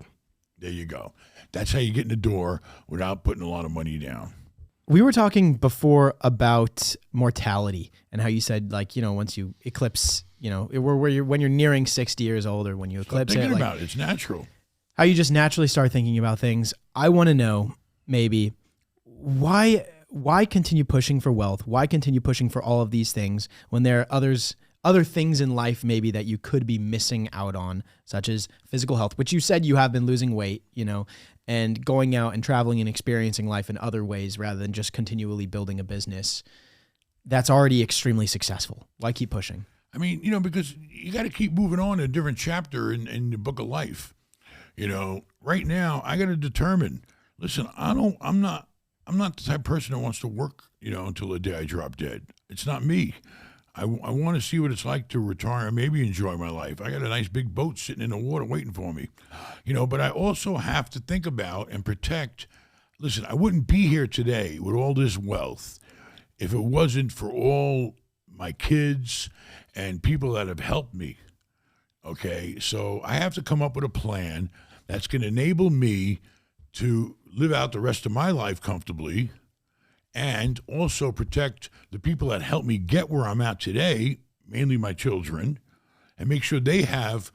There you go. That's how you get in the door without putting a lot of money down. We were talking before about mortality and how you said, like, once you eclipse, when you're nearing 60 years old, or when you eclipse Stop thinking it, about it. It's natural. How you just naturally start thinking about things. I want to know, maybe, why continue pushing for wealth? Why continue pushing for all of these things when there are other things in life maybe that you could be missing out on, such as physical health, which you said you have been losing weight, and going out and traveling and experiencing life in other ways rather than just continually building a business that's already extremely successful. Why keep pushing? I mean, because you got to keep moving on to a different chapter in the book of life. Right now I got to determine, listen, I'm not the type of person that wants to work, until the day I drop dead. It's not me. I want to see what it's like to retire and maybe enjoy my life. I got a nice big boat sitting in the water waiting for me, but I also have to think about and protect. Listen, I wouldn't be here today with all this wealth if it wasn't for all my kids and people that have helped me. Okay, so I have to come up with a plan that's going to enable me to live out the rest of my life comfortably, and also protect the people that helped me get where I'm at today, mainly my children, and make sure they have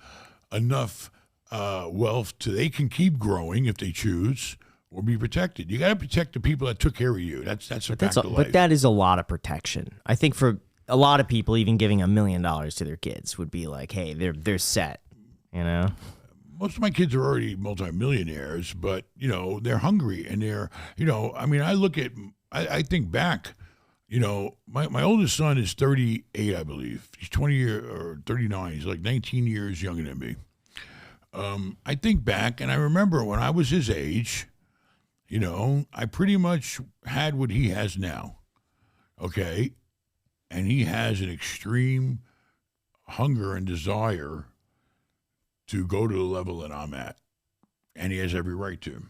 enough wealth so they can keep growing if they choose, or be protected. You got to protect the people that took care of you. That's a fact of life. But that is a lot of protection. I think for a lot of people, even giving $1 million to their kids would be like, hey, they're set, Most of my kids are already multimillionaires, but, they're hungry and they're, I think back, my oldest son is 38, I believe. He's 39. He's like 19 years younger than me. I think back and I remember when I was his age, I pretty much had what he has now. Okay. And he has an extreme hunger and desire to go to the level that I'm at. And he has every right to.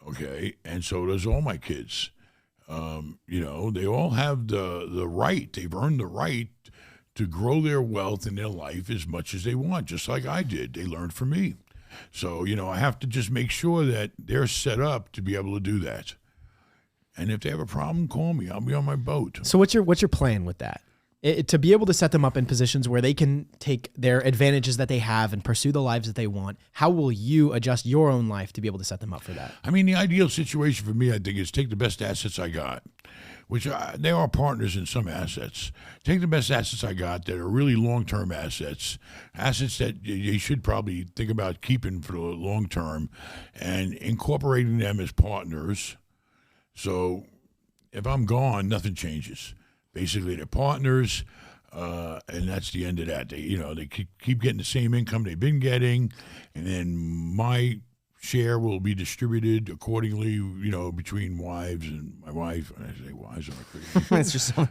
Okay. And so does all my kids. They all have the right. They've earned the right to grow their wealth in their life as much as they want, just like I did. They learned from me. So, I have to just make sure that they're set up to be able to do that. And if they have a problem, call me. I'll be on my boat. So what's your plan with that? To be able to set them up in positions where they can take their advantages that they have and pursue the lives that they want, how will you adjust your own life to be able to set them up for that? I mean, the ideal situation for me, I think, is take the best assets I got, which they are partners in some assets. Take the best assets I got that are really long-term assets that you should probably think about keeping for the long term, and incorporating them as partners. So if I'm gone, nothing changes. Basically, they're partners, and that's the end of that. They keep getting the same income they've been getting, and then my share will be distributed accordingly, between wives and my wife. And I say wives, I'm crazy.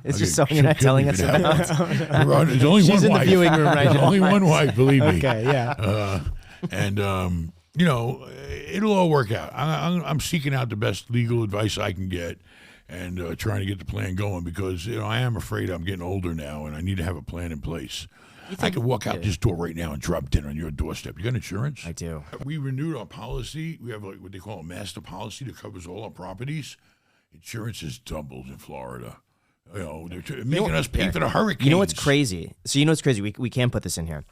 it's just something you're not telling us about. There's only She's one in wife. the viewing room right now. Only one wife, believe me. Okay, yeah. It'll all work out. I'm seeking out the best legal advice I can get, and trying to get the plan going, because I am afraid I'm getting older now and I need to have a plan in place. I could walk out this door right now and drop dead on your doorstep. You got insurance? I do. We renewed our policy. We have what they call a master policy that covers all our properties. Insurance is doubled in Florida. They're making us pay for the hurricanes. You know what's crazy? We can put this in here.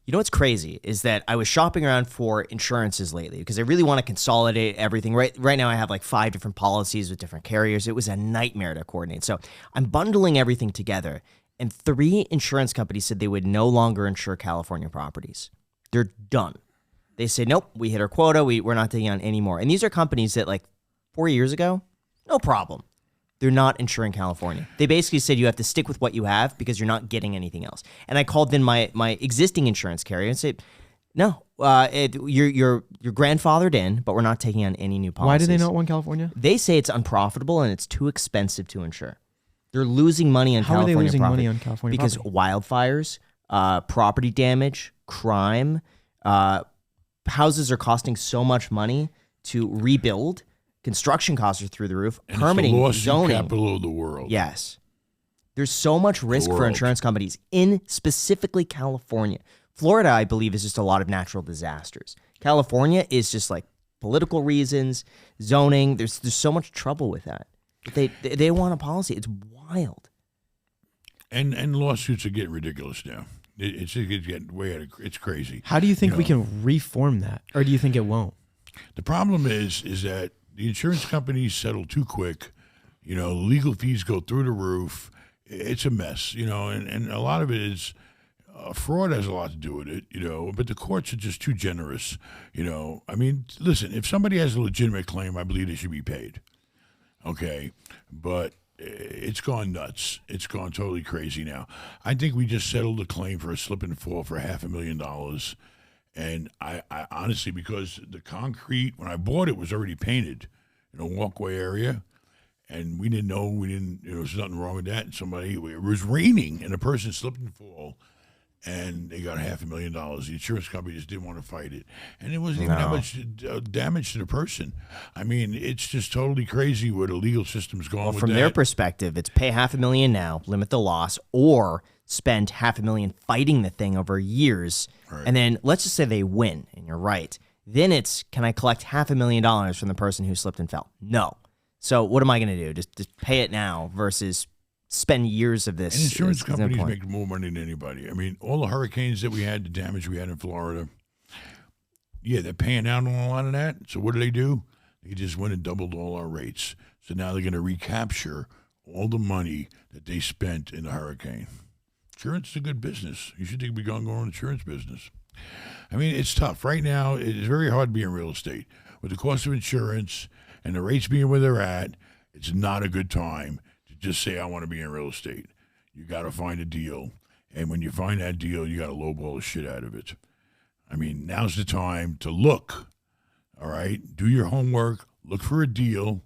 You know what's crazy is that I was shopping around for insurances lately because I really want to consolidate everything. Right now I have like 5 different policies with different carriers. It was a nightmare to coordinate. So I'm bundling everything together, and 3 insurance companies said they would no longer insure California properties. They're done. They said, nope, we hit our quota. We're not taking on any more. And these are companies that, like, 4 years ago, no problem. They're not insuring California. They basically said you have to stick with what you have because you're not getting anything else. And I called in my existing insurance carrier and said, No, you're grandfathered in, but we're not taking on any new policies. Why do they not want California? They say it's unprofitable and it's too expensive to insure. They're losing money on How California are they losing property money on California because property? wildfires, property damage, crime, houses are costing so much money to rebuild. Construction costs are through the roof. And Permitting, it's the lawsuit zoning. capital of the world. Yes. There's so much risk for world. insurance companies in specifically California. Florida, I believe, is just a lot of natural disasters. California is just like political reasons, zoning. There's so much trouble with that. They want a policy. It's wild. And lawsuits are getting ridiculous now. It's getting way out of, it's crazy. How do you think we can reform that? Or do you think it won't? The problem is that the insurance companies settle too quick. Legal fees go through the roof. It's a mess, and a lot of it is fraud has a lot to do with it, but the courts are just too generous, I mean, listen, if somebody has a legitimate claim, I believe they should be paid. Okay. But it's gone nuts. It's gone totally crazy now. I think we just settled a claim for a slip and fall for $500,000. And I honestly, because the concrete, when I bought it, was already painted in a walkway area. And we didn't know, there was nothing wrong with that. And it was raining and a person slipped and fall and they got $500,000. The insurance company just didn't want to fight it. And it wasn't even that much damage to the person. I mean, it's just totally crazy where the legal system's going with that. From their perspective, it's pay $500,000 now, limit the loss, or spend $500,000 fighting the thing over years. Right. And then let's just say they win, and you're right. Then it's, can I collect $500,000 from the person who slipped and fell? No. So what am I going to do? Just pay it now versus spend years of this. And insurance companies make more money than anybody. I mean, all the hurricanes that we had, the damage we had in Florida, they're paying out on a lot of that. So what do? They just went and doubled all our rates. So now they're going to recapture all the money that they spent in the hurricane. Insurance is a good business. You should think we're going to go in insurance business. I mean, it's tough. Right now, it's very hard to be in real estate. With the cost of insurance and the rates being where they're at, it's not a good time to just say, I want to be in real estate. You got to find a deal. And when you find that deal, you got to lowball the shit out of it. I mean, now's the time to look, all right? Do your homework, look for a deal,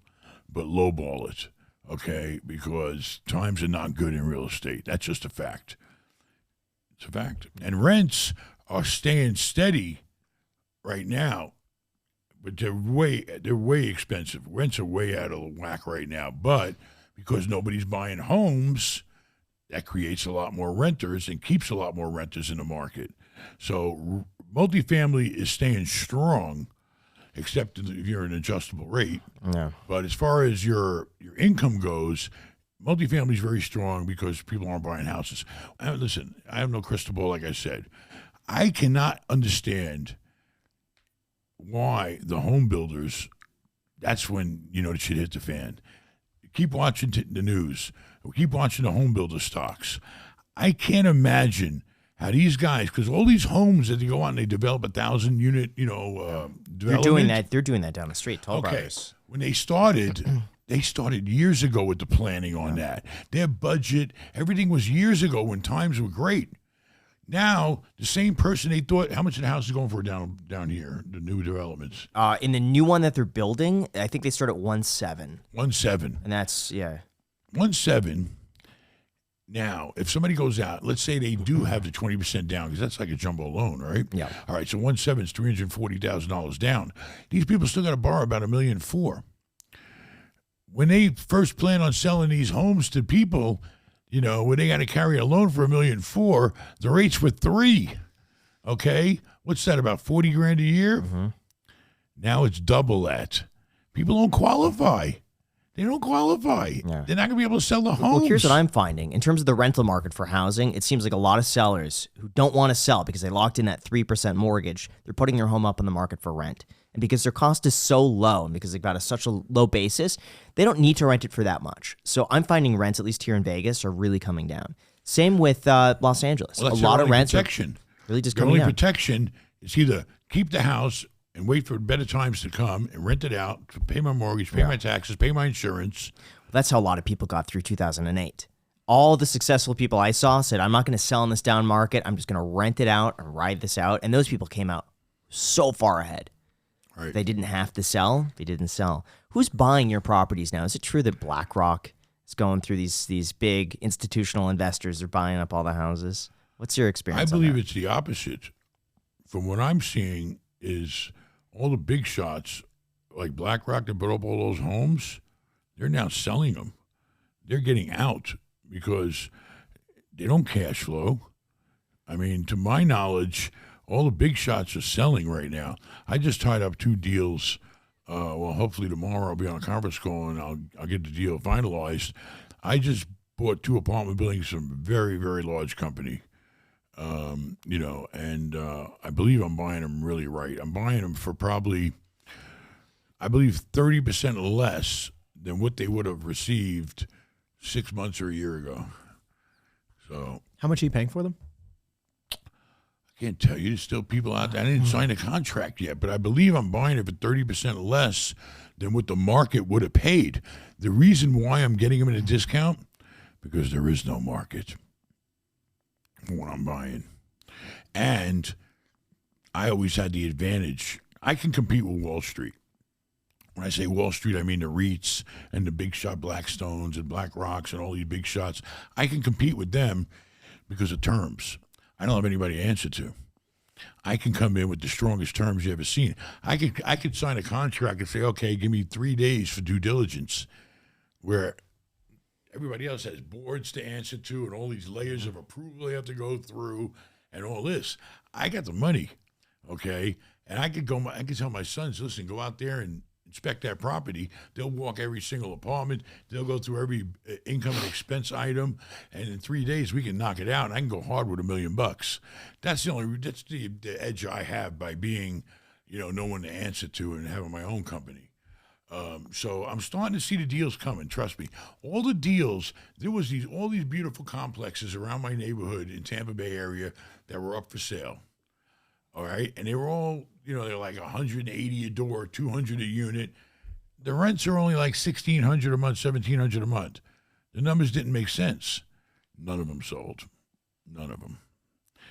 but lowball it, okay? Because times are not good in real estate. That's just a fact. It's a fact. And rents are staying steady right now, but they're way expensive. Rents are way out of whack right now. But because nobody's buying homes, that creates a lot more renters and keeps a lot more renters in the market. So multifamily is staying strong, except if you're an adjustable rate. Yeah. But as far as your income goes, multifamily is very strong because people aren't buying houses. Listen, I have no crystal ball, like I said. I cannot understand why the home builders, that's when, the shit hit the fan. Keep watching the news. Keep watching the home builder stocks. I can't imagine how these guys, because all these homes that they go out and they develop 1,000-unit, development. They're doing that down the street. Toll Brothers. When they started years ago with the planning on that. Their budget, everything was years ago when times were great. Now, the same person they thought, how much the house is going for down here, the new developments? In the new one that they're building, I think they start at 1.7. 1.7. And that's, 1.7. Now, if somebody goes out, let's say they do have the 20% down, because that's like a jumbo loan, right? Yeah. All right, so 1.7 is $340,000 down. These people still got to borrow about $1.4 million. When they first plan on selling these homes to people, when they got to carry a loan for $1.4 million, the rates were 3. Okay, what's that, about $40,000 a year? Mm-hmm. Now it's double that. People don't qualify. They don't qualify. Yeah. They're not going to be able to sell the homes. Well, here's what I'm finding. In terms of the rental market for housing, it seems like a lot of sellers who don't want to sell because they locked in that 3% mortgage, they're putting their home up on the market for rent. And because their cost is so low and because they've got such a low basis, they don't need to rent it for that much. So I'm finding rents, at least here in Vegas, are really coming down. Same with Los Angeles. Well, a lot of rents protection. Are really just Your coming only down. protection is either keep the house and wait for better times to come and rent it out, pay my mortgage, pay my taxes, pay my insurance. That's how a lot of people got through 2008. all the successful people I saw said, I'm not going to sell in this down market. I'm just going to rent it out and ride this out. And those people came out so far ahead. Right. They didn't have to sell. They didn't sell. Who's buying your properties now? Is it true that BlackRock is going through these big institutional investors? They're buying up all the houses. What's your experience? I believe it's the opposite. From what I'm seeing is all the big shots, like BlackRock that put up all those homes, they're now selling them. They're getting out because they don't cash flow. I mean, to my knowledge, all the big shots are selling right now. I just tied up 2 deals. Well, hopefully tomorrow I'll be on a conference call and I'll get the deal finalized. I just bought 2 apartment buildings from a very, very large company. And I believe I'm buying them really right. I'm buying them for probably, I believe, 30% less than what they would have received 6 months or a year ago. So How much are you paying for them? I can't tell you. There's still people out there. I didn't sign a contract yet, but I believe I'm buying it for 30% less than what the market would have paid. The reason why I'm getting them at a discount, because there is no market for what I'm buying. And I always had the advantage. I can compete with Wall Street. When I say Wall Street, I mean the REITs and the big shot Blackstones and BlackRocks and all these big shots. I can compete with them because of terms. I don't have anybody to answer to. I can come in with the strongest terms you ever seen. I could sign a contract and say, okay, give me 3 days for due diligence, where everybody else has boards to answer to and all these layers of approval they have to go through and all this. I got the money, okay? And I could tell my sons, listen, go out there and inspect that property. They'll walk every single apartment. They'll go through every income and expense item, and in 3 days we can knock it out. And I can go hard with $1 million. That's the edge I have by being, no one to answer to and having my own company. So I'm starting to see the deals coming. Trust me. All the deals. There was all these beautiful complexes around my neighborhood in Tampa Bay area that were up for sale. All right, and they were all, they're like 180 a door, 200 a unit. The rents are only like $1,600 a month, $1,700 a month. The numbers didn't make sense. None of them sold. None of them.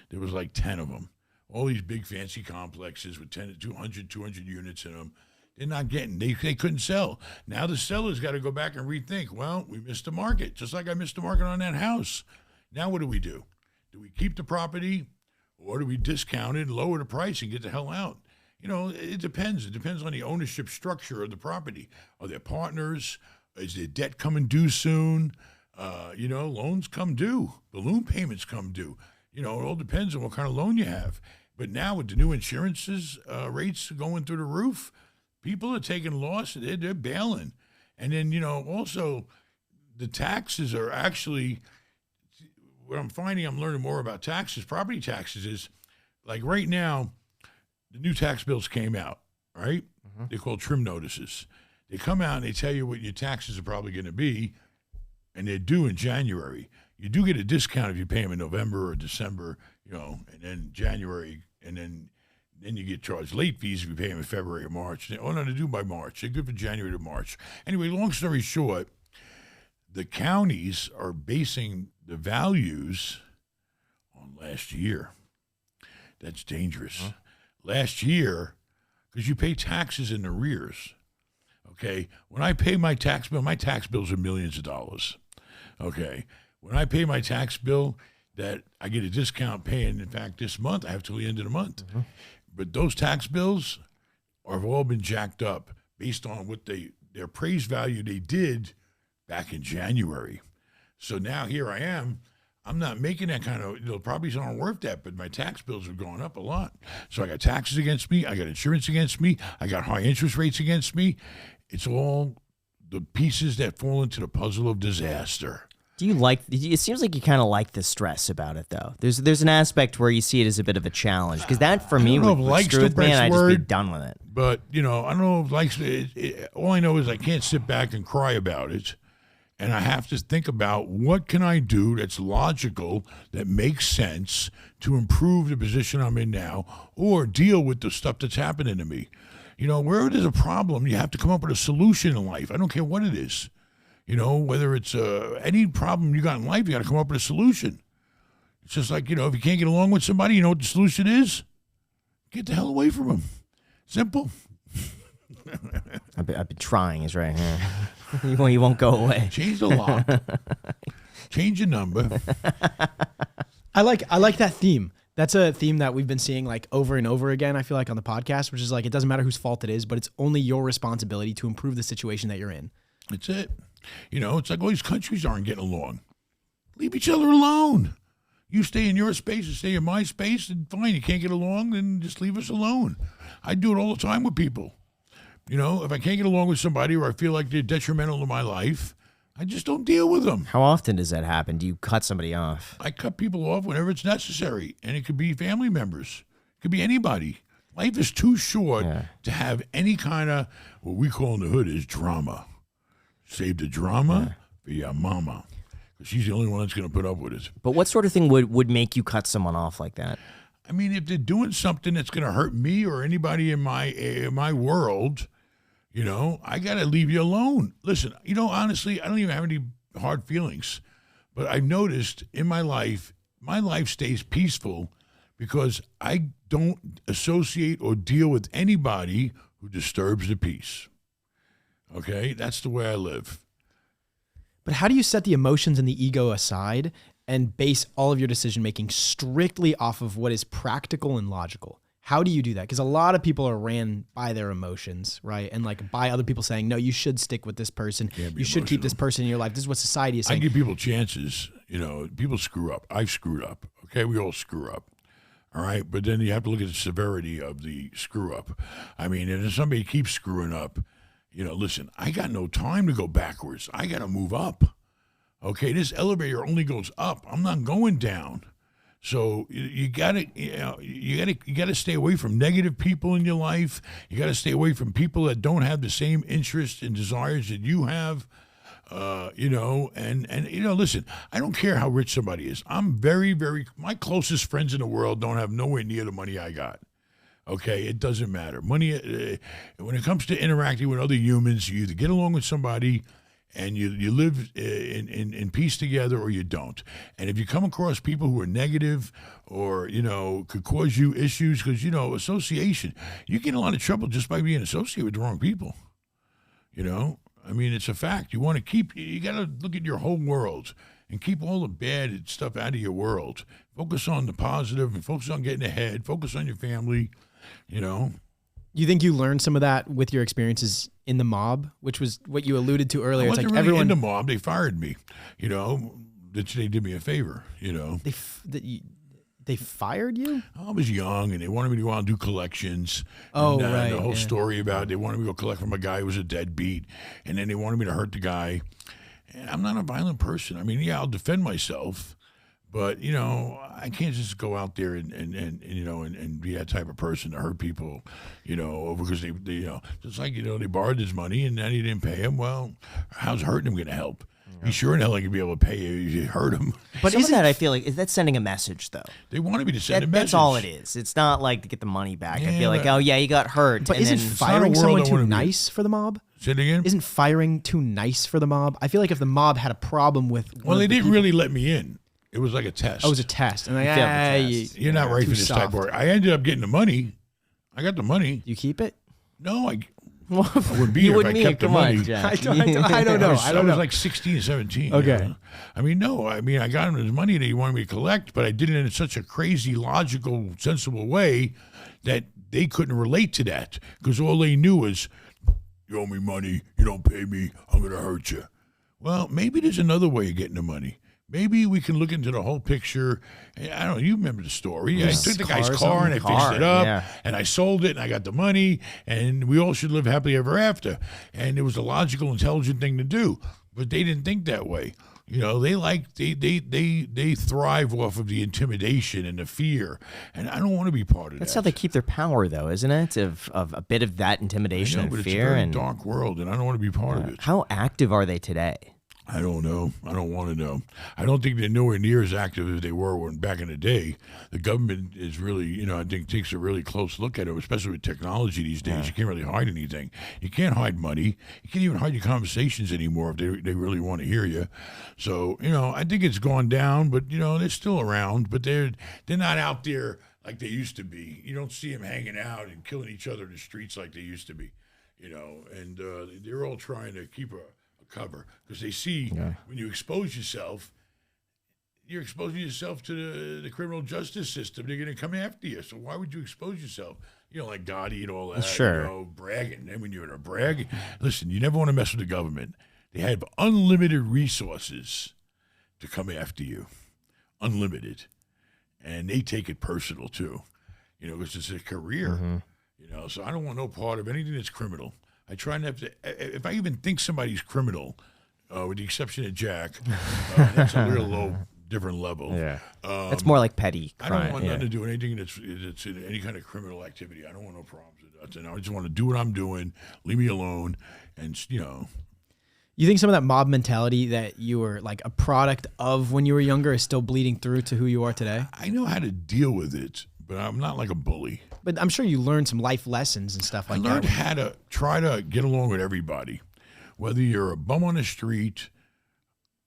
There was like 10 of them. All these big fancy complexes with 10 to 200 units in them. They're not getting. They couldn't sell. Now the sellers got to go back and rethink. Well, we missed the market, just like I missed the market on that house. Now what do? Do we keep the property? Or do we discount it and lower the price and get the hell out? It depends. It depends on the ownership structure of the property. Are there partners? Is there debt coming due soon? Loans come due. Balloon payments come due. It all depends on what kind of loan you have. But now with the new insurances rates going through the roof, people are taking loss. They're bailing. And then, also the taxes are actually... What I'm finding, I'm learning more about taxes, property taxes, is like right now, the new tax bills came out, right? Mm-hmm. They're called trim notices. They come out and they tell you what your taxes are probably going to be, and they're due in January. You do get a discount if you pay them in November or December, and then January, and then you get charged late fees if you pay them in February or March. They're due by March. They're good for January to March. Anyway, long story short, the counties are basing the values on last year. That's dangerous. Huh? Last year, because you pay taxes in arrears. Okay, when I pay my tax bills are millions of dollars. Okay, when I pay my tax bill, that I get a discount paying. In fact, this month I have till the end of the month. Mm-hmm. But those tax bills have all been jacked up based on what their appraised value they did back in January. So now here I am. I'm not making that kind of, the properties aren't worth that, but my tax bills have gone up a lot. So I got taxes against me. I got insurance against me. I got high interest rates against me. It's all the pieces that fall into the puzzle of disaster. It seems like you kind of like the stress about it, though. There's an aspect where you see it as a bit of a challenge, because that, for me, would screw with me, and I'd just be done with it. But, I don't know if likes it. All I know is I can't sit back and cry about it. And I have to think about what can I do that's logical, that makes sense to improve the position I'm in now, or deal with the stuff that's happening to me. Wherever there's a problem, you have to come up with a solution in life. I don't care what it is. Whether it's any problem you got in life, you got to come up with a solution. It's just like, if you can't get along with somebody, you know what the solution is? Get the hell away from them. Simple. I've been trying, is right here. You won't go away. Change the lock. Change your number. I like that theme. That's a theme that we've been seeing like over and over again, I feel like, on the podcast, which is like, it doesn't matter whose fault it is, but it's only your responsibility to improve the situation that you're in. That's it. It's like all these countries aren't getting along. Leave each other alone. You stay in your space and stay in my space, and fine, you can't get along, then just leave us alone. I do it all the time with people. If I can't get along with somebody or I feel like they're detrimental to my life, I just don't deal with them. How often does that happen? Do you cut somebody off? I cut people off whenever it's necessary, and it could be family members. It could be anybody. Life is too short to have any kind of, what we call in the hood is drama. Save the drama for your mama. Because she's the only one that's going to put up with it. But what sort of thing would make you cut someone off like that? I mean, if they're doing something that's going to hurt me or anybody in my world, I got to leave you alone. Listen, honestly, I don't even have any hard feelings. But I've noticed in my life stays peaceful because I don't associate or deal with anybody who disturbs the peace. Okay? That's the way I live. But how do you set the emotions and the ego aside and base all of your decision making strictly off of what is practical and logical? How do you do that? Because a lot of people are ran by their emotions, right? And like by other people saying, no, you should stick with this person. You should keep this person in your life. This is what society is saying. I give people chances. People screw up. I've screwed up. Okay, we all screw up. All right, but then you have to look at the severity of the screw up. I mean, if somebody keeps screwing up, listen, I got no time to go backwards. I got to move up. Okay, this elevator only goes up. I'm not going down. So you gotta stay away from negative people in your life. You gotta stay away from people that don't have the same interests and desires that you have. Listen, I don't care how rich somebody is. I'm very, very. My closest friends in the world don't have nowhere near the money I got. Okay, it doesn't matter. Money, when it comes to interacting with other humans, you either get along with somebody and you live in peace together, or you don't. And if you come across people who are negative or, could cause you issues, because, association, you get in a lot of trouble just by being associated with the wrong people. I mean, it's a fact. You got to look at your whole world and keep all the bad stuff out of your world. Focus on the positive and focus on getting ahead. Focus on your family, You think you learned some of that with your experiences in the mob, which was what you alluded to earlier? I It's wasn't like really in the mob. They fired me. They did me a favor. They fired you? I was young, and they wanted me to go out and do collections. Oh, and, right. The whole story about they wanted me to go collect from a guy who was a deadbeat, and then they wanted me to hurt the guy. And I'm not a violent person. I mean, yeah, I'll defend myself, but I can't just go out there and be that type of person to hurt people, because they just like they borrowed his money and then he didn't pay him. Well, how's hurting him going to help? He sure in hell ain't gonna be able to pay you if you hurt him. But isn't that, I feel like, is that sending a message though? They wanted me to send a message. That's all it is. It's not like to get the money back. Yeah, I feel like, oh yeah, you got hurt. But and isn't then firing world someone I too wanna be. nice for the mob? Say it again? Isn't firing too nice for the mob? I feel like if the mob had a problem with Well, they didn't really let me in. It was like a test. Oh, it was a test. And like, failed the test. You're not right for this type of work. I ended up getting the money. I got the money. You keep it? No, I wouldn't be you here if I wouldn't kept the come money. on, Jack. I don't know. I was like 16, 17. Okay. I mean, no. I mean, I got him his money that he wanted me to collect, but I did it in such a crazy, logical, sensible way that they couldn't relate to that because all they knew was, you owe me money, you don't pay me, I'm going to hurt you. Well, maybe there's another way of getting the money. Maybe we can look into the whole picture. I don't know. You remember the story. I took the guy's car and I fixed it up and I sold it and I got the money and we all should live happily ever after. And it was a logical, intelligent thing to do. But they didn't think that way. They thrive off of the intimidation and the fear. And I don't want to be part of that. That's how they keep their power, though, isn't it? Of a bit of that intimidation I know, but and it's fear. a very dark world and I don't want to be part of it. How active are they today? I don't know. I don't want to know. I don't think they're nowhere near as active as they were when back in the day. The government is really, I think takes a really close look at it, especially with technology these days. You can't really hide anything. You can't hide money. You can't even hide your conversations anymore if they really want to hear you. So, I think it's gone down, but, they're still around, but they're not out there like they used to be. You don't see them hanging out and killing each other in the streets like they used to be, and they're all trying to keep a cover because they see when you expose yourself, you're exposing yourself to the criminal justice system. They're going to come after you. So why would you expose yourself? Like Gotti and all that. Sure. Bragging. And when you're in a brag, listen, you never want to mess with the government. They have unlimited resources to come after you. Unlimited. And they take it personal too. Because it's a career. So I don't want no part of anything that's criminal. I try not to. If I even think somebody's criminal, with the exception of Jack, that's a real low, different level. Yeah, it's more like petty crime. I don't want nothing to do with anything that's in any kind of criminal activity. I don't want no problems with that. And I just want to do what I'm doing. Leave me alone, and You think some of that mob mentality that you were like a product of when you were younger is still bleeding through to who you are today? I know how to deal with it, but I'm not like a bully. But I'm sure you learned some life lessons and stuff like that. I learned how to try to get along with everybody, whether you're a bum on the street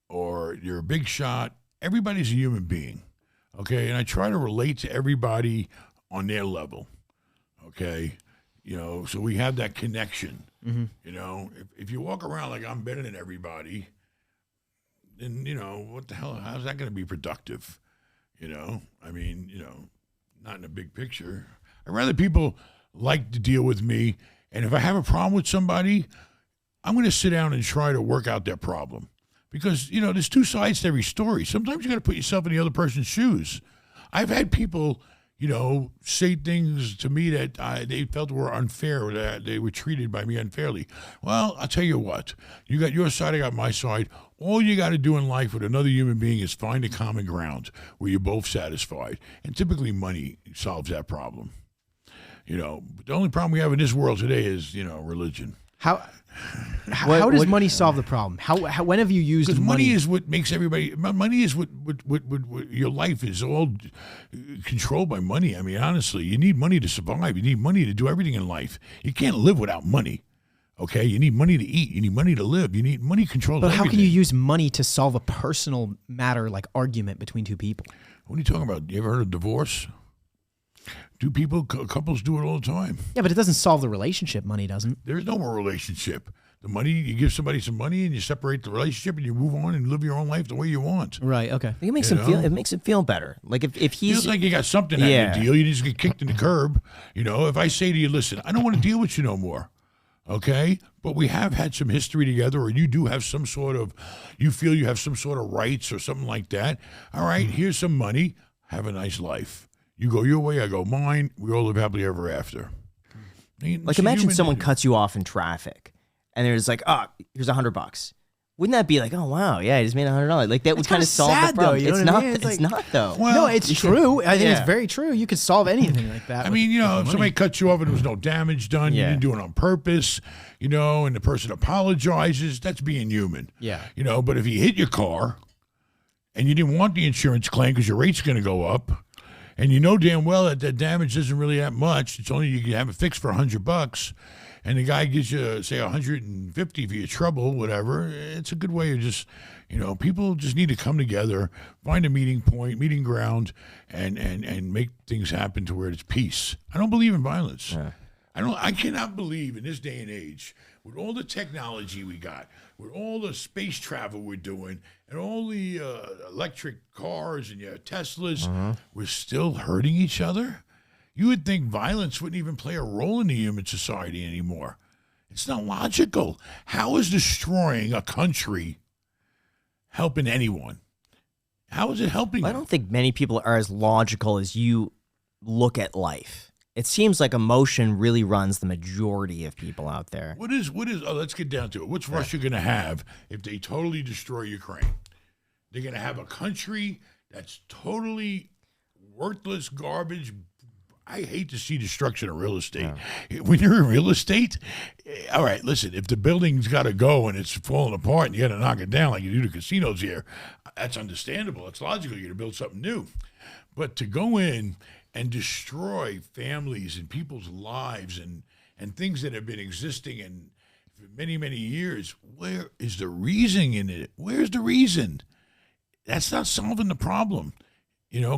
or you're a big shot. Everybody's a human being, okay? And I try to relate to everybody on their level, okay? So we have that connection. If you walk around like I'm better than everybody, then, what the hell, how's that going to be productive? I mean, not in a big picture. I'd rather people like to deal with me, and if I have a problem with somebody, I'm going to sit down and try to work out their problem. Because, there's two sides to every story. Sometimes you got to put yourself in the other person's shoes. I've had people, say things to me that they felt were unfair, or that they were treated by me unfairly. Well, I'll tell you what. You got your side, I got my side. All you got to do in life with another human being is find a common ground where you're both satisfied. And typically money solves that problem. The only problem we have in this world today is, religion. How does money solve the problem? When have you used money? Because money is what makes everybody. Money is what your life is all controlled by money. I mean, honestly, you need money to survive. You need money to do everything in life. You can't live without money. Okay, you need money to eat. You need money to live. You need money controls everything. But how can you use money to solve a personal matter like argument between two people? What are you talking about? You ever heard of divorce? Couples do it all the time. Yeah, but it doesn't solve the relationship. Money doesn't. There's no more relationship. The money, you give somebody some money and you separate the relationship and you move on and live your own life the way you want. Right, okay. It makes him feel better. Like if he's feels like you got something out of the deal, you just get kicked in the curb. If I say to you, listen, I don't want to deal with you no more. Okay? But we have had some history together, or you do have some sort of, you feel you have some sort of rights or something like that. All right, here's some money. Have a nice life. You go your way, I go mine. We all live happily ever after. Like imagine someone cuts you off in traffic, and they're just like, "Oh, here's $100." Wouldn't that be like, "Oh wow, yeah, I just made $100"? Like that would kind of solve the problem. Though, you know it's what not. I mean? It's not though. Well, no, it's true. I think Yeah. it's very true. You could solve anything like that. I mean, if somebody cuts you off and there was no damage done, you didn't do it on purpose, and the person apologizes, that's being human. Yeah. But if you hit your car and you didn't want the insurance claim because your rate's going to go up, and you know damn well that the damage isn't really that much, it's only you can have it fixed for $100, and the guy gives you, say, $150 for your trouble, whatever, it's a good way of just, people just need to come together, find a meeting point, meeting ground, and make things happen to where it's peace. I don't believe in violence. Yeah. I cannot believe in this day and age, with all the technology we got, with all the space travel we're doing, and all the electric cars and your Teslas, we're still hurting each other. You would think violence wouldn't even play a role in the human society anymore. It's not logical. How is destroying a country helping anyone? How is it helping? I don't think many people are as logical as you look at life. It seems like emotion really runs the majority of people out there. What is? Let's get down to it. What's Russia going to have if they totally destroy Ukraine? They're going to have a country that's totally worthless garbage. I hate to see destruction of real estate. When you're in real estate, all right, listen, if the building's got to go and it's falling apart and you got to knock it down like you do the casinos here, that's understandable. It's logical. You're going to build something new. But to go in and destroy families and people's lives and things that have been existing in for many, many years, where is the reasoning in it? Where's the reason? That's not solving the problem.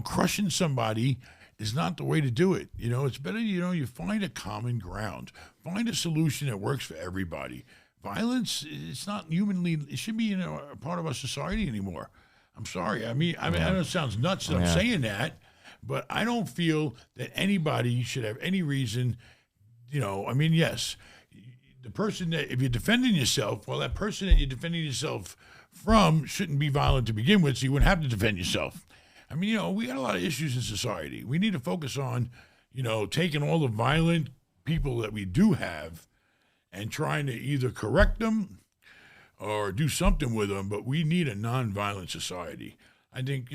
Crushing somebody is not the way to do it. It's better, you find a common ground. Find a solution that works for everybody. Violence, it's not humanly, it should be a part of our society anymore. I'm sorry. I know it sounds nuts that I'm saying that, but I don't feel that anybody should have any reason, yes, the person that, if you're defending yourself, well, that person that you're defending yourself from shouldn't be violent to begin with, so you wouldn't have to defend yourself. We got a lot of issues in society. We need to focus on, taking all the violent people that we do have and trying to either correct them or do something with them, but we need a nonviolent society. I think,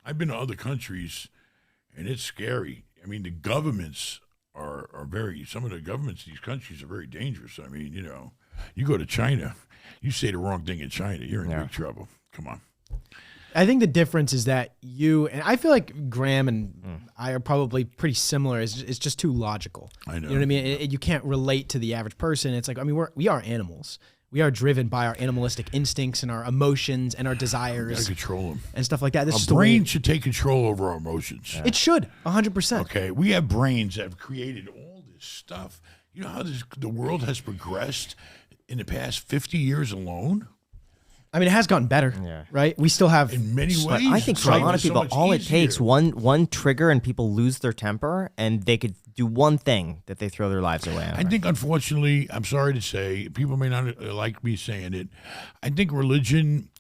I've been to other countries, and it's scary. The governments are some of the governments in these countries are very dangerous. You go to China, you say the wrong thing in China, you're in big trouble. Come on. I think the difference is that and I feel like Graham and I are probably pretty similar. It's just too logical. I know. You know what I mean? You can't relate to the average person. It's like, we are animals. We are driven by our animalistic instincts and our emotions and our desires. We gotta control them. And stuff like that. Our brain should take control over our emotions. It should, 100%. Okay, we have brains that have created all this stuff. You know how the world has progressed in the past 50 years alone? It has gotten better, right? We still have... In many ways. I think for a lot of people, all it takes, one trigger and people lose their temper, and they could do one thing that they throw their lives away over. I think, unfortunately, I'm sorry to say, people may not like me saying it, I think religion,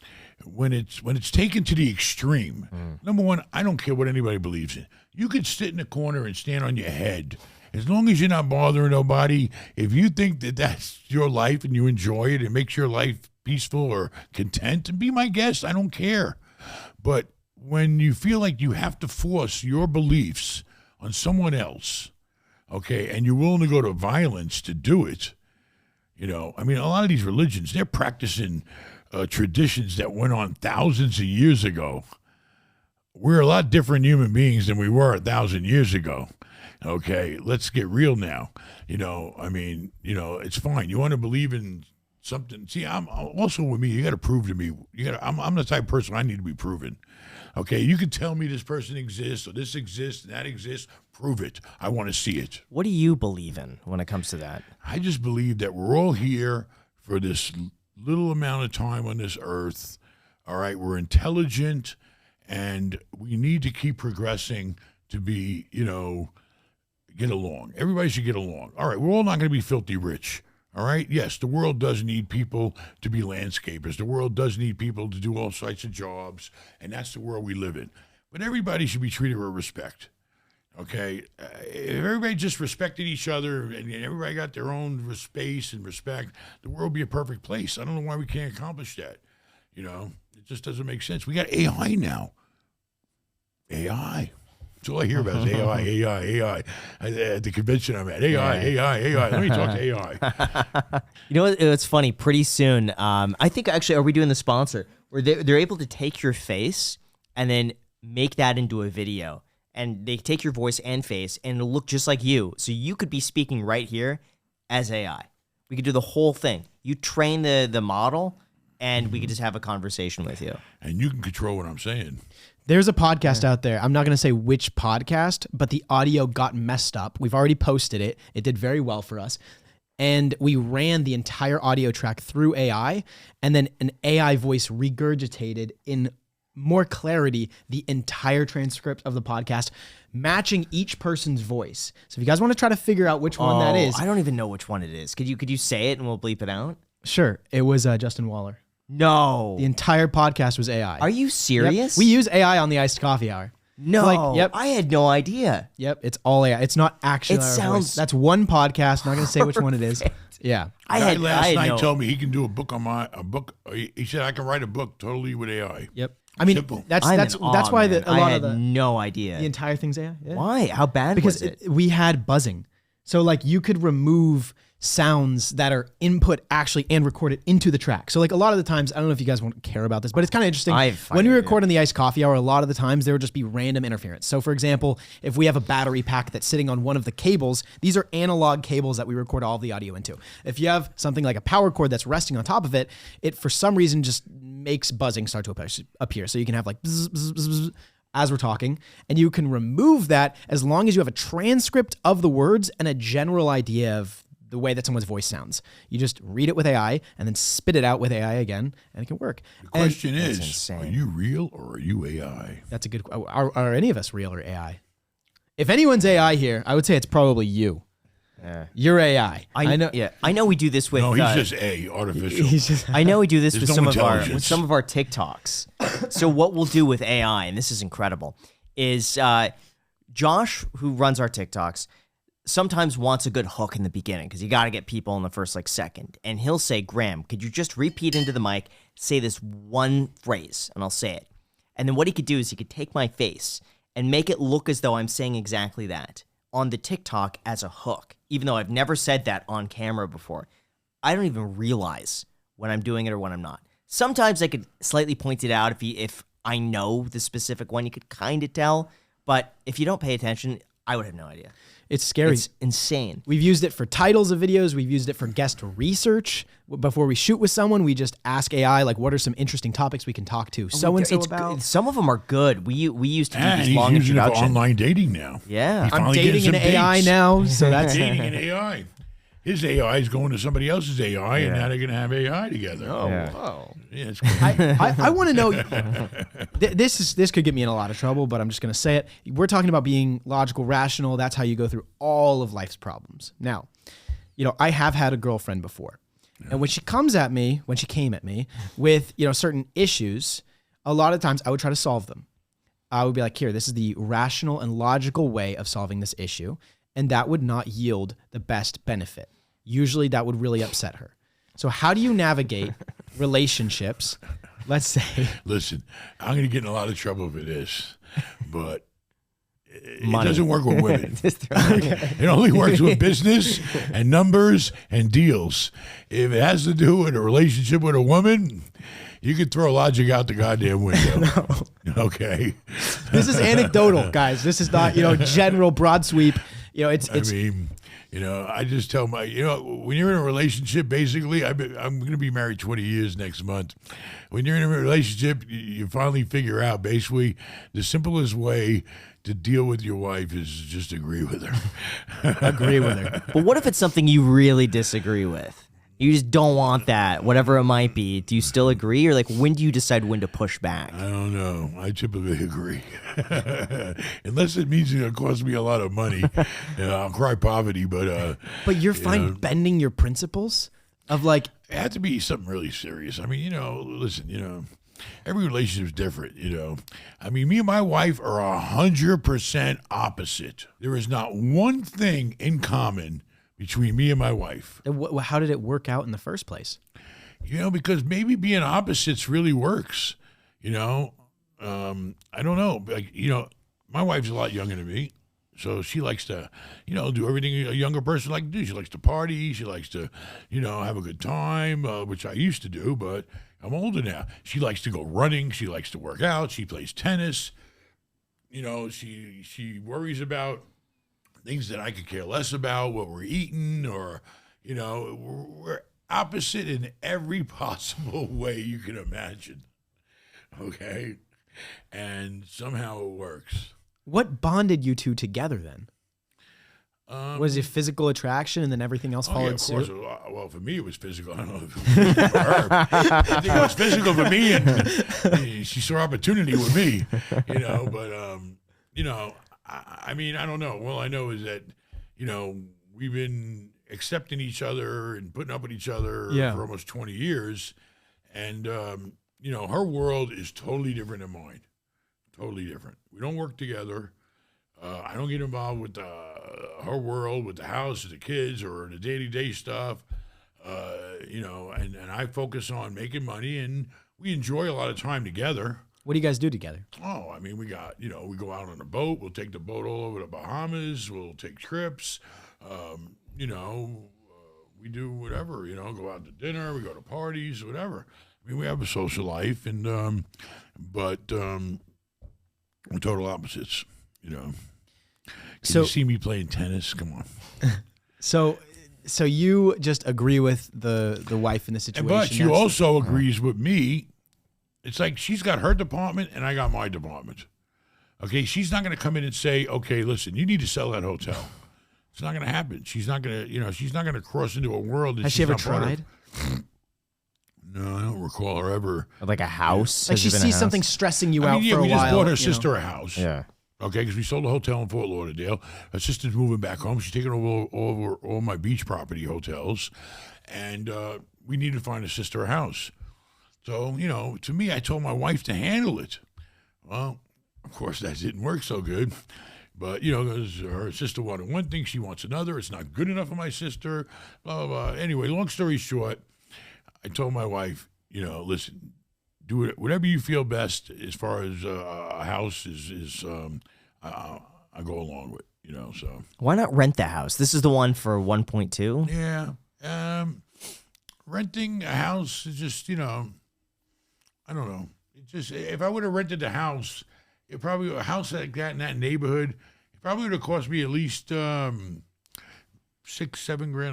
when it's taken to the extreme, number one, I don't care what anybody believes in. You could sit in a corner and stand on your head. As long as you're not bothering nobody, if you think that that's your life and you enjoy it, it makes your life peaceful or content, and be my guest. I don't care. But when you feel like you have to force your beliefs on someone else, okay, and you're willing to go to violence to do it, a lot of these religions, they're practicing traditions that went on thousands of years ago. We're a lot different human beings than we were 1,000 years ago. Okay, let's get real now. It's fine. You want to believe in something. See, I'm also with me. You got to prove to me. I'm the type of person I need to be proven. Okay, you can tell me this person exists or this exists and that exists. Prove it. I want to see it. What do you believe in when it comes to that? I just believe that we're all here for this little amount of time on this earth. All right, we're intelligent, and we need to keep progressing to be, get along. Everybody should get along. All right, we're all not going to be filthy rich. All right. Yes, the world does need people to be landscapers. The world does need people to do all sorts of jobs, and that's the world we live in. But everybody should be treated with respect. Okay. If everybody just respected each other and everybody got their own space and respect, the world would be a perfect place. I don't know why we can't accomplish that. It just doesn't make sense. We got AI now. AI. That's all I hear about is AI. At the convention I'm at, AI. Let me talk to AI. It's funny. Pretty soon, I think actually, are we doing the sponsor where they're able to take your face and then make that into a video, and they take your voice and face and it'll look just like you. So you could be speaking right here as AI. We could do the whole thing. You train the model, and we could just have a conversation with you. And you can control what I'm saying. There's a podcast out there. I'm not going to say which podcast, but the audio got messed up. We've already posted it. It did very well for us. And we ran the entire audio track through AI, and then an AI voice regurgitated in more clarity the entire transcript of the podcast, matching each person's voice. So if you guys want to try to figure out which one that is. I don't even know which one it is. Could you say it and we'll bleep it out? Sure. It was Justin Waller. No. The entire podcast was AI. Are you serious? Yep. We use AI on the Iced Coffee Hour. No. I had no idea. Yep. It's all AI. It's not actually It our sounds voice. That's one podcast. I'm not going to say which one it is. Yeah. Guy last night no, told me he can do a book. He said I can write a book totally with AI. Yep. I mean, Simple. that's I'm that's in awe, that's why man. a lot I had of the no idea. entire thing's AI. Yeah. Why? How bad Because was it? we had buzzing. So like you could remove sounds that are input actually and record it into the track. So like a lot of the times, I don't know if you guys won't care about this, but it's kind of interesting. When we record in the Iced Coffee Hour, a lot of the times there would just be random interference. So for example, if we have a battery pack that's sitting on one of the cables, these are analog cables that we record all of the audio into. If you have something like a power cord that's resting on top of it, it for some reason just makes buzzing start to appear. So you can have like bzz, bzz, bzz, bzz, as we're talking, and you can remove that as long as you have a transcript of the words and a general idea of the way that someone's voice sounds. You just read it with AI and then spit it out with AI again, and it can work. The question is, insane. are you real or are you AI? That's a good. Are any of us real or AI? If anyone's AI here, I would say it's probably you. Yeah. You're AI. I know. Yeah, I know. We do this with. No, he's just artificial. He's just. I know we do this There's with no some intelligence. of our TikToks. So what we'll do with AI, and this is incredible, is Josh, who runs our TikToks, sometimes wants a good hook in the beginning because you got to get people in the first second. And he'll say, Graham, could you just repeat into the mic, say this one phrase, and I'll say it. And then what he could do is he could take my face and make it look as though I'm saying exactly that on the TikTok as a hook, even though I've never said that on camera before. I don't even realize when I'm doing it or when I'm not. Sometimes I could slightly point it out if I know the specific one, you could kind of tell. But if you don't pay attention, I would have no idea. It's scary. It's insane. We've used it for titles of videos. We've used it for guest research. Before we shoot with someone, we just ask AI, like, what are some interesting topics we can talk to so-and-so It's about? good. Some of them are good. We used to do And these he's long using it for introductions. online dating now. Yeah. He's I'm finally getting dating an some AI dates. now, so that's... Dating an AI. His AI is going to somebody else's AI, and now they're going to have AI together. Oh. Yeah, it's cool. I want to know. This could get me in a lot of trouble, but I'm just going to say it. We're talking about being logical, rational. That's how you go through all of life's problems. Now, I have had a girlfriend before, and when she came at me with certain issues, a lot of times I would try to solve them. I would be like, here, this is the rational and logical way of solving this issue, and that would not yield the best benefit. Usually, that would really upset her. So how do you navigate relationships? Let's say. Listen, I'm going to get in a lot of trouble for this, but it Money. doesn't work with women. It only works with business and numbers and deals. If it has to do with a relationship with a woman, you could throw logic out the goddamn window. Okay. This is anecdotal, guys. This is not, general broad sweep. It's I just tell when you're in a relationship, basically, I'm going to be married 20 years next month. When you're in a relationship, you finally figure out basically the simplest way to deal with your wife is just agree with her. agree with her. But what if it's something you really disagree with? You just don't want that, whatever it might be. Do you still agree? Or when do you decide when to push back? I don't know. I typically agree. Unless it means it's going to cost me a lot of money. I'll cry poverty, but... But you're fine bending your principles of it had to be something really serious. I mean, listen, every relationship is different, I mean, me and my wife are 100% opposite. There is not one thing in common between me and my wife. How did it work out in the first place? Because maybe being opposites really works. I don't know. My wife's a lot younger than me, so she likes to, do everything a younger person likes to do. She likes to party. She likes to, have a good time, which I used to do, but I'm older now. She likes to go running. She likes to work out. She plays tennis. She worries about things that I could care less about, what we're eating, or, we're opposite in every possible way you can imagine. Okay? And somehow it works. What bonded you two together then? Was it physical attraction and then everything else followed suit? Well, for me, it was physical. I don't know if it was for her. I think it was physical for me, and she saw opportunity with me, but, I mean, I don't know. All I know is that, we've been accepting each other and putting up with each other for almost 20 years. And, her world is totally different than mine. Totally different. We don't work together. I don't get involved with her world, with the house, the kids, or the day-to-day stuff. And I focus on making money, and we enjoy a lot of time together. What do you guys do together? Oh, I mean, we go out on a boat. We'll take the boat all over the Bahamas. We'll take trips. We do whatever, go out to dinner. We go to parties, whatever. I mean, we have a social life, but we're total opposites, Can you see me playing tennis? Come on. So you just agree with the wife in the situation. But she also agrees with me. It's like she's got her department and I got my department. Okay, she's not going to come in and say, okay, listen, you need to sell that hotel. It's not going to happen. She's not going to, she's not going to cross into a world that Has she's she ever not part of. tried? No, I don't recall her ever. Like a house? Like she sees something stressing you out for a while. We just bought her sister a house. Yeah. Okay, because we sold a hotel in Fort Lauderdale. Her sister's moving back home. She's taking over all my beach property hotels. And we need to find a sister a house. So, to me, I told my wife to handle it. Well, of course, that didn't work so good. But, because her sister wanted one thing, she wants another. It's not good enough for my sister, blah, blah, blah. Anyway, long story short, I told my wife, listen, do it, whatever you feel best as far as a house I go along with, so. Why not rent the house? This is the one for 1.2. Yeah. Renting a house is just, I don't know. It just, if I would have rented the house, a house like that in that neighborhood, it probably would have cost me at least $6-7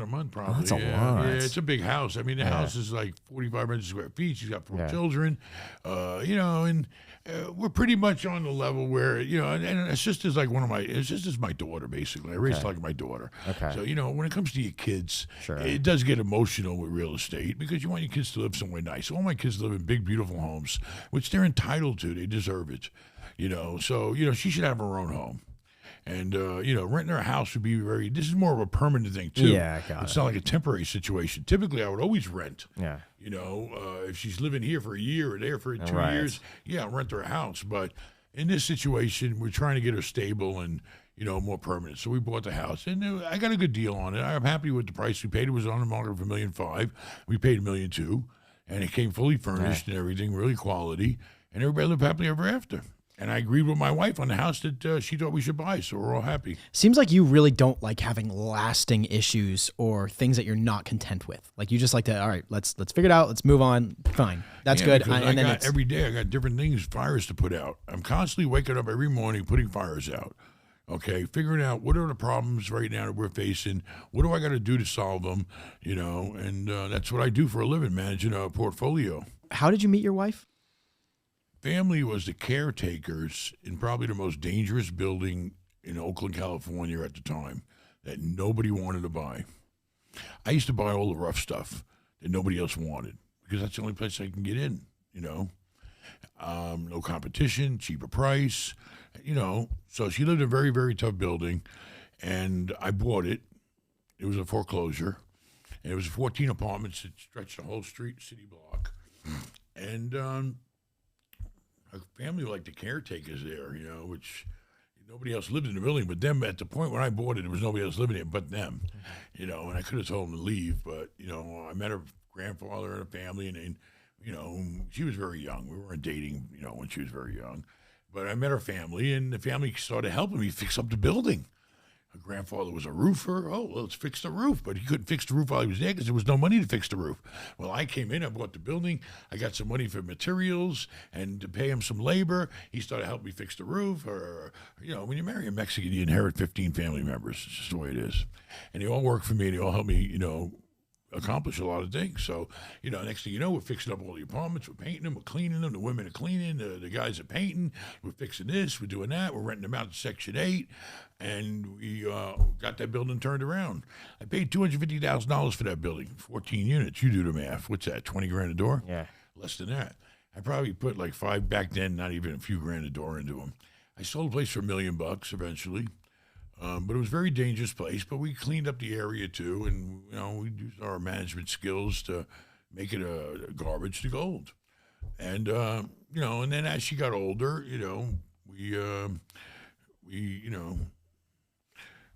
a month, probably. Oh, that's a lot. Yeah, it's a big house. I mean, the house is like 4,500 square feet. She's got 4 children, and we're pretty much on the level where, and her sister's like her sister's my daughter, basically. I raised her like my daughter. Okay. So, when it comes to your kids, Sure. it does get emotional with real estate because you want your kids to live somewhere nice. All my kids live in big, beautiful homes, which they're entitled to. They deserve it, So, she should have her own home. And, renting her a house would be this is more of a permanent thing, too. Yeah, got It's it. not like a temporary situation. Typically, I would always rent. Yeah. If she's living here for a year or there for 2 Right. years, I'll rent her a house. But in this situation, we're trying to get her stable and, more permanent. So we bought the house, and I got a good deal on it. I'm happy with the price we paid. It was on the market for $1.5 million. We paid $1.2 million, and it came fully furnished and everything, really quality. And everybody lived happily ever after. And I agreed with my wife on the house that she thought we should buy, so we're all happy. Seems like you really don't like having lasting issues or things that you're not content with. Like you just like to, all right, let's figure it out. Let's move on. Fine. That's good. Because every day I got different fires to put out. I'm constantly waking up every morning putting fires out. Okay, figuring out what are the problems right now that we're facing. What do I got to do to solve them? And that's what I do for a living, managing a portfolio. How did you meet your wife? Family was the caretakers in probably the most dangerous building in Oakland, California at the time that nobody wanted to buy. I used to buy all the rough stuff that nobody else wanted because that's the only place I can get in, No competition, cheaper price, So she lived in a very, very tough building, and I bought it. It was a foreclosure, and it was 14 apartments that stretched the whole city block. And her family were like the caretakers there, which nobody else lived in the building but them. At the point when I bought it, there was nobody else living there but them, and I could have told them to leave, but, I met her grandfather and her family, and she was very young. We weren't dating, when she was very young. But I met her family, and the family started helping me fix up the building. Her grandfather was a roofer. Oh, well, let's fix the roof. But he couldn't fix the roof while he was there because there was no money to fix the roof. Well, I came in, I bought the building. I got some money for materials and to pay him some labor. He started helping me fix the roof. Or, when you marry a Mexican, you inherit 15 family members. It's just the way it is. And they all work for me. They all help me, accomplish a lot of things. So, next thing you know, we're fixing up all the apartments. We're painting them. We're cleaning them. The women are cleaning. The guys are painting. We're fixing this. We're doing that. We're renting them out to Section 8. And we got that building turned around. I paid $250,000 for that building, 14 units. You do the math. What's that, 20 grand a door? Yeah. Less than that. I probably put like 5 back then, not even a few grand a door into them. I sold the place for $1 million eventually. But it was a very dangerous place, but we cleaned up the area too, and we used our management skills to make it a garbage to gold. And and then as she got older, we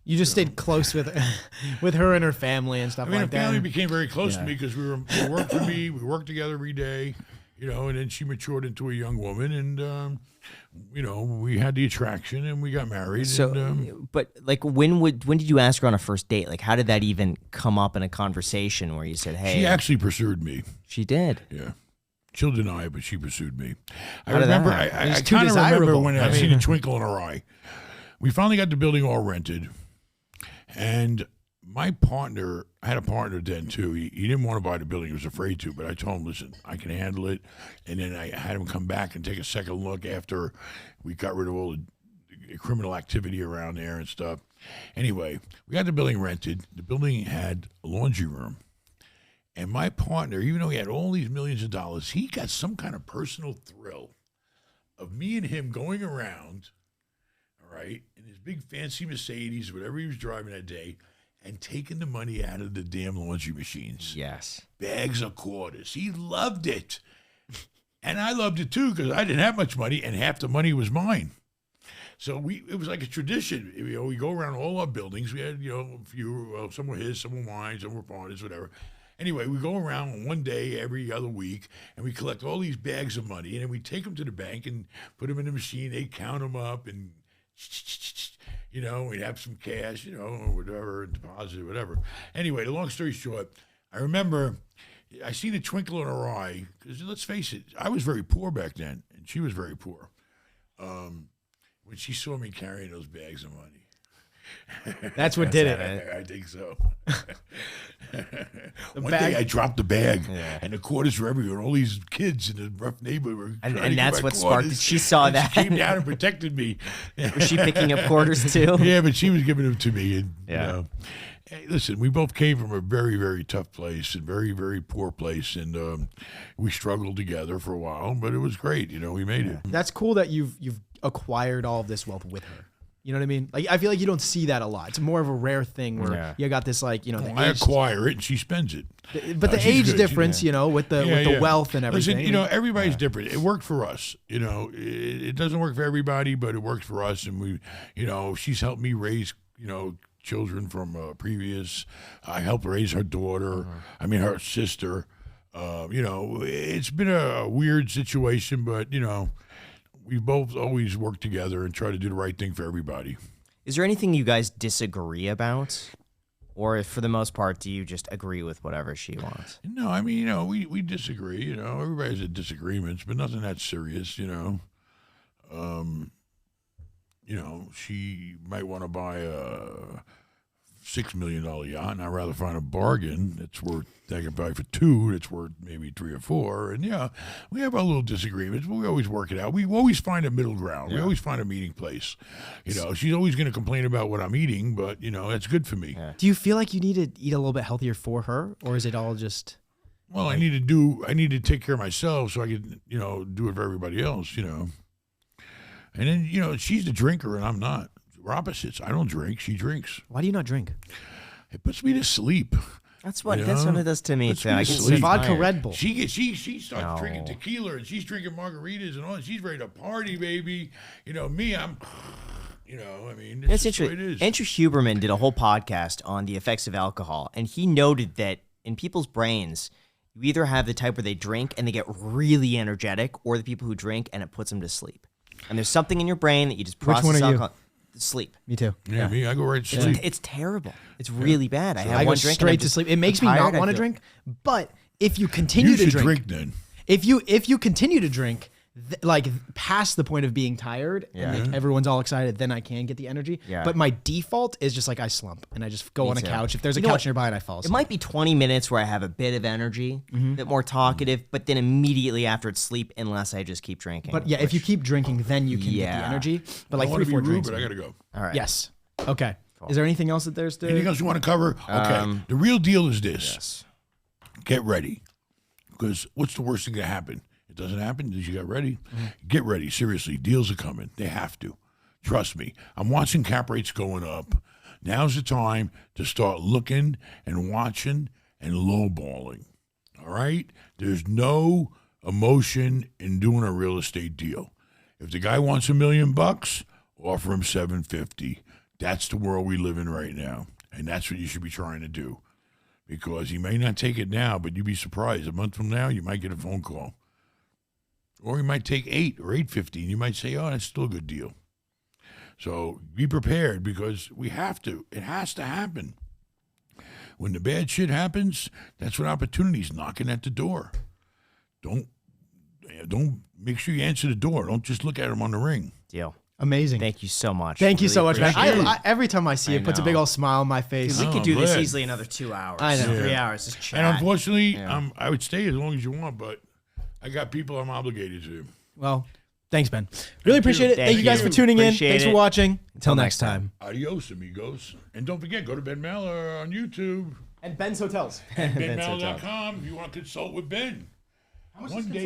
You just stayed close with her and her family and stuff I mean, like her family that. became very close to me because they worked for me. We worked together every day, and then she matured into a young woman, and we had the attraction, and we got married. So, and, but like, when did you ask her on a first date? Like, how did that even come up in a conversation where you said, "Hey"? she actually pursued me. She did. Yeah. She'll deny it, but she pursued me. I How did that remember, happen? I It's too kind of remember desirable. when I seen a twinkle in her eye. We finally got the building all rented, and my partner, I had a partner then too. He didn't want to buy the building; he was afraid to. But I told him, "Listen, I can handle it." And then I had him come back and take a second look after we got rid of all the criminal activity around there and stuff. Anyway, we got the building rented. The building had a laundry room. And my partner, even though he had all these millions of dollars, he got some kind of personal thrill of me and him going around, all right, in his big fancy Mercedes, whatever he was driving that day, and taking the money out of the damn laundry machines. Yes. Bags of quarters. He loved it. And I loved it too because I didn't have much money and half the money was mine. So it was like a tradition. We go around all our buildings. We had, a few, some were his, some were mine, some were partners, whatever. Anyway, we go around one day every other week, and we collect all these bags of money, and then we take them to the bank and put them in the machine. They count them up, and we'd have some cash, or whatever, deposit, whatever. Anyway, the long story short, I remember I seen a twinkle in her eye because let's face it, I was very poor back then, and she was very poor. When she saw me carrying those bags of money. That's what did it. I think so. One day I dropped the bag, and the quarters were everywhere. All these kids in the rough neighborhood were trying to And get that's my what quarters. sparked it. She saw And that. She came down and protected me. Was she picking up quarters too? Yeah, but she was giving them to me. And, Yeah. Hey, listen, we both came from a very, very tough place and very, very poor place, and we struggled together for a while, but it was great. We made it. That's cool that you've acquired all of this wealth with her. You know what I mean? Like, I feel like you don't see that a lot. It's more of a rare thing where you got this, like, the I age, acquire it, and she spends it. but the she's age good. difference, with the wealth and everything. Listen, everybody's different. It worked for us. It doesn't work for everybody, but it works for us. And we, she's helped me raise, children from previous. I helped raise her daughter. Her sister. It's been a weird situation, but we both always work together and try to do the right thing for everybody. Is there anything you guys disagree about? Or for the most part, do you just agree with whatever she wants? No, we disagree. Everybody has disagreements, but nothing that serious. She might want to buy a $6 million yacht, and I'd rather find a bargain that's worth, I can buy for $2, that's worth maybe $3 or $4. And we have our little disagreements, but we always work it out. We always find a middle ground. We always find a meeting place. She's always going to complain about what I'm eating, but that's good for me. Do you feel like you need to eat a little bit healthier for her, or is it all just? Well, I need to take care of myself so I can, do it for everybody else, And then, she's the drinker and I'm not. We're opposites. I don't drink. She drinks. Why do you not drink? It puts me to sleep. That's what it does to me. Puts Too. me I to get sleep. Vodka tired. Red Bull. She starts No. drinking tequila and she's drinking margaritas and all. She's ready to party, baby. Me, I'm. It's just the way it interesting. is. Andrew Huberman did a whole podcast on the effects of alcohol, and he noted that in people's brains, you either have the type where they drink and they get really energetic, or the people who drink and it puts them to sleep. And there's something in your brain that you just process one are you? alcohol. Sleep. Me too. Yeah, me, I go right to sleep. It's terrible. It's really bad. I have I go one drink and I'm straight to just sleep. It makes me tired, not I want to feel- drink. But if you continue You to should drink, drink then. if you continue to drink, past the point of being tired and like everyone's all excited, then I can get the energy. Yeah. But my default is just like I slump and I just go on a too. couch. If there's a You know couch what? nearby, and I fall It asleep. might be 20 minutes where I have a bit of energy, a bit more talkative, but then immediately after it's sleep, unless I just keep drinking. But yeah, if you keep drinking, then you can get the Yeah. energy. But I like want to be 3-4 rude, drinks. but I got to go. all right. Yes. Okay. Is there anything else that there's to? Anything else you want to cover? Okay. The real deal is this. Get ready. Because what's the worst thing that happen? It doesn't happen because you got ready. Get ready. Seriously. Deals are coming. They have to. Trust me. I'm watching cap rates going up. Now's the time to start looking and watching and lowballing. All right? There's no emotion in doing a real estate deal. If the guy wants $1 million, offer him $750. That's the world we live in right now. And that's what you should be trying to do. Because you may not take it now, but you'd be surprised. A month from now, you might get a phone call. Or you might take 8 or 8.50, and you might say, oh, that's still a good deal. So be prepared, because we have to. It has to happen. When the bad shit happens, that's when opportunity's knocking at the door. Don't make sure you answer the door. Don't just look at them on the ring. Deal. Amazing. Thank you so much. Thank you so much, man. appreciate it. Every time I see it, puts a big old smile on my face. We Oh, could do this glad. easily another 2 hours. I know. 3 hours. Just chat. And unfortunately, I would stay as long as you want, but I got people I'm obligated to. Well, thanks, Ben. Really appreciate it. Thank Thank you guys you. for tuning in. Appreciate Thanks for it. watching. Until next next time. Adios, amigos. And don't forget, go to Ben Mallah on YouTube. And Ben's Hotels. BenMallah.com if you want to consult with Ben. One day.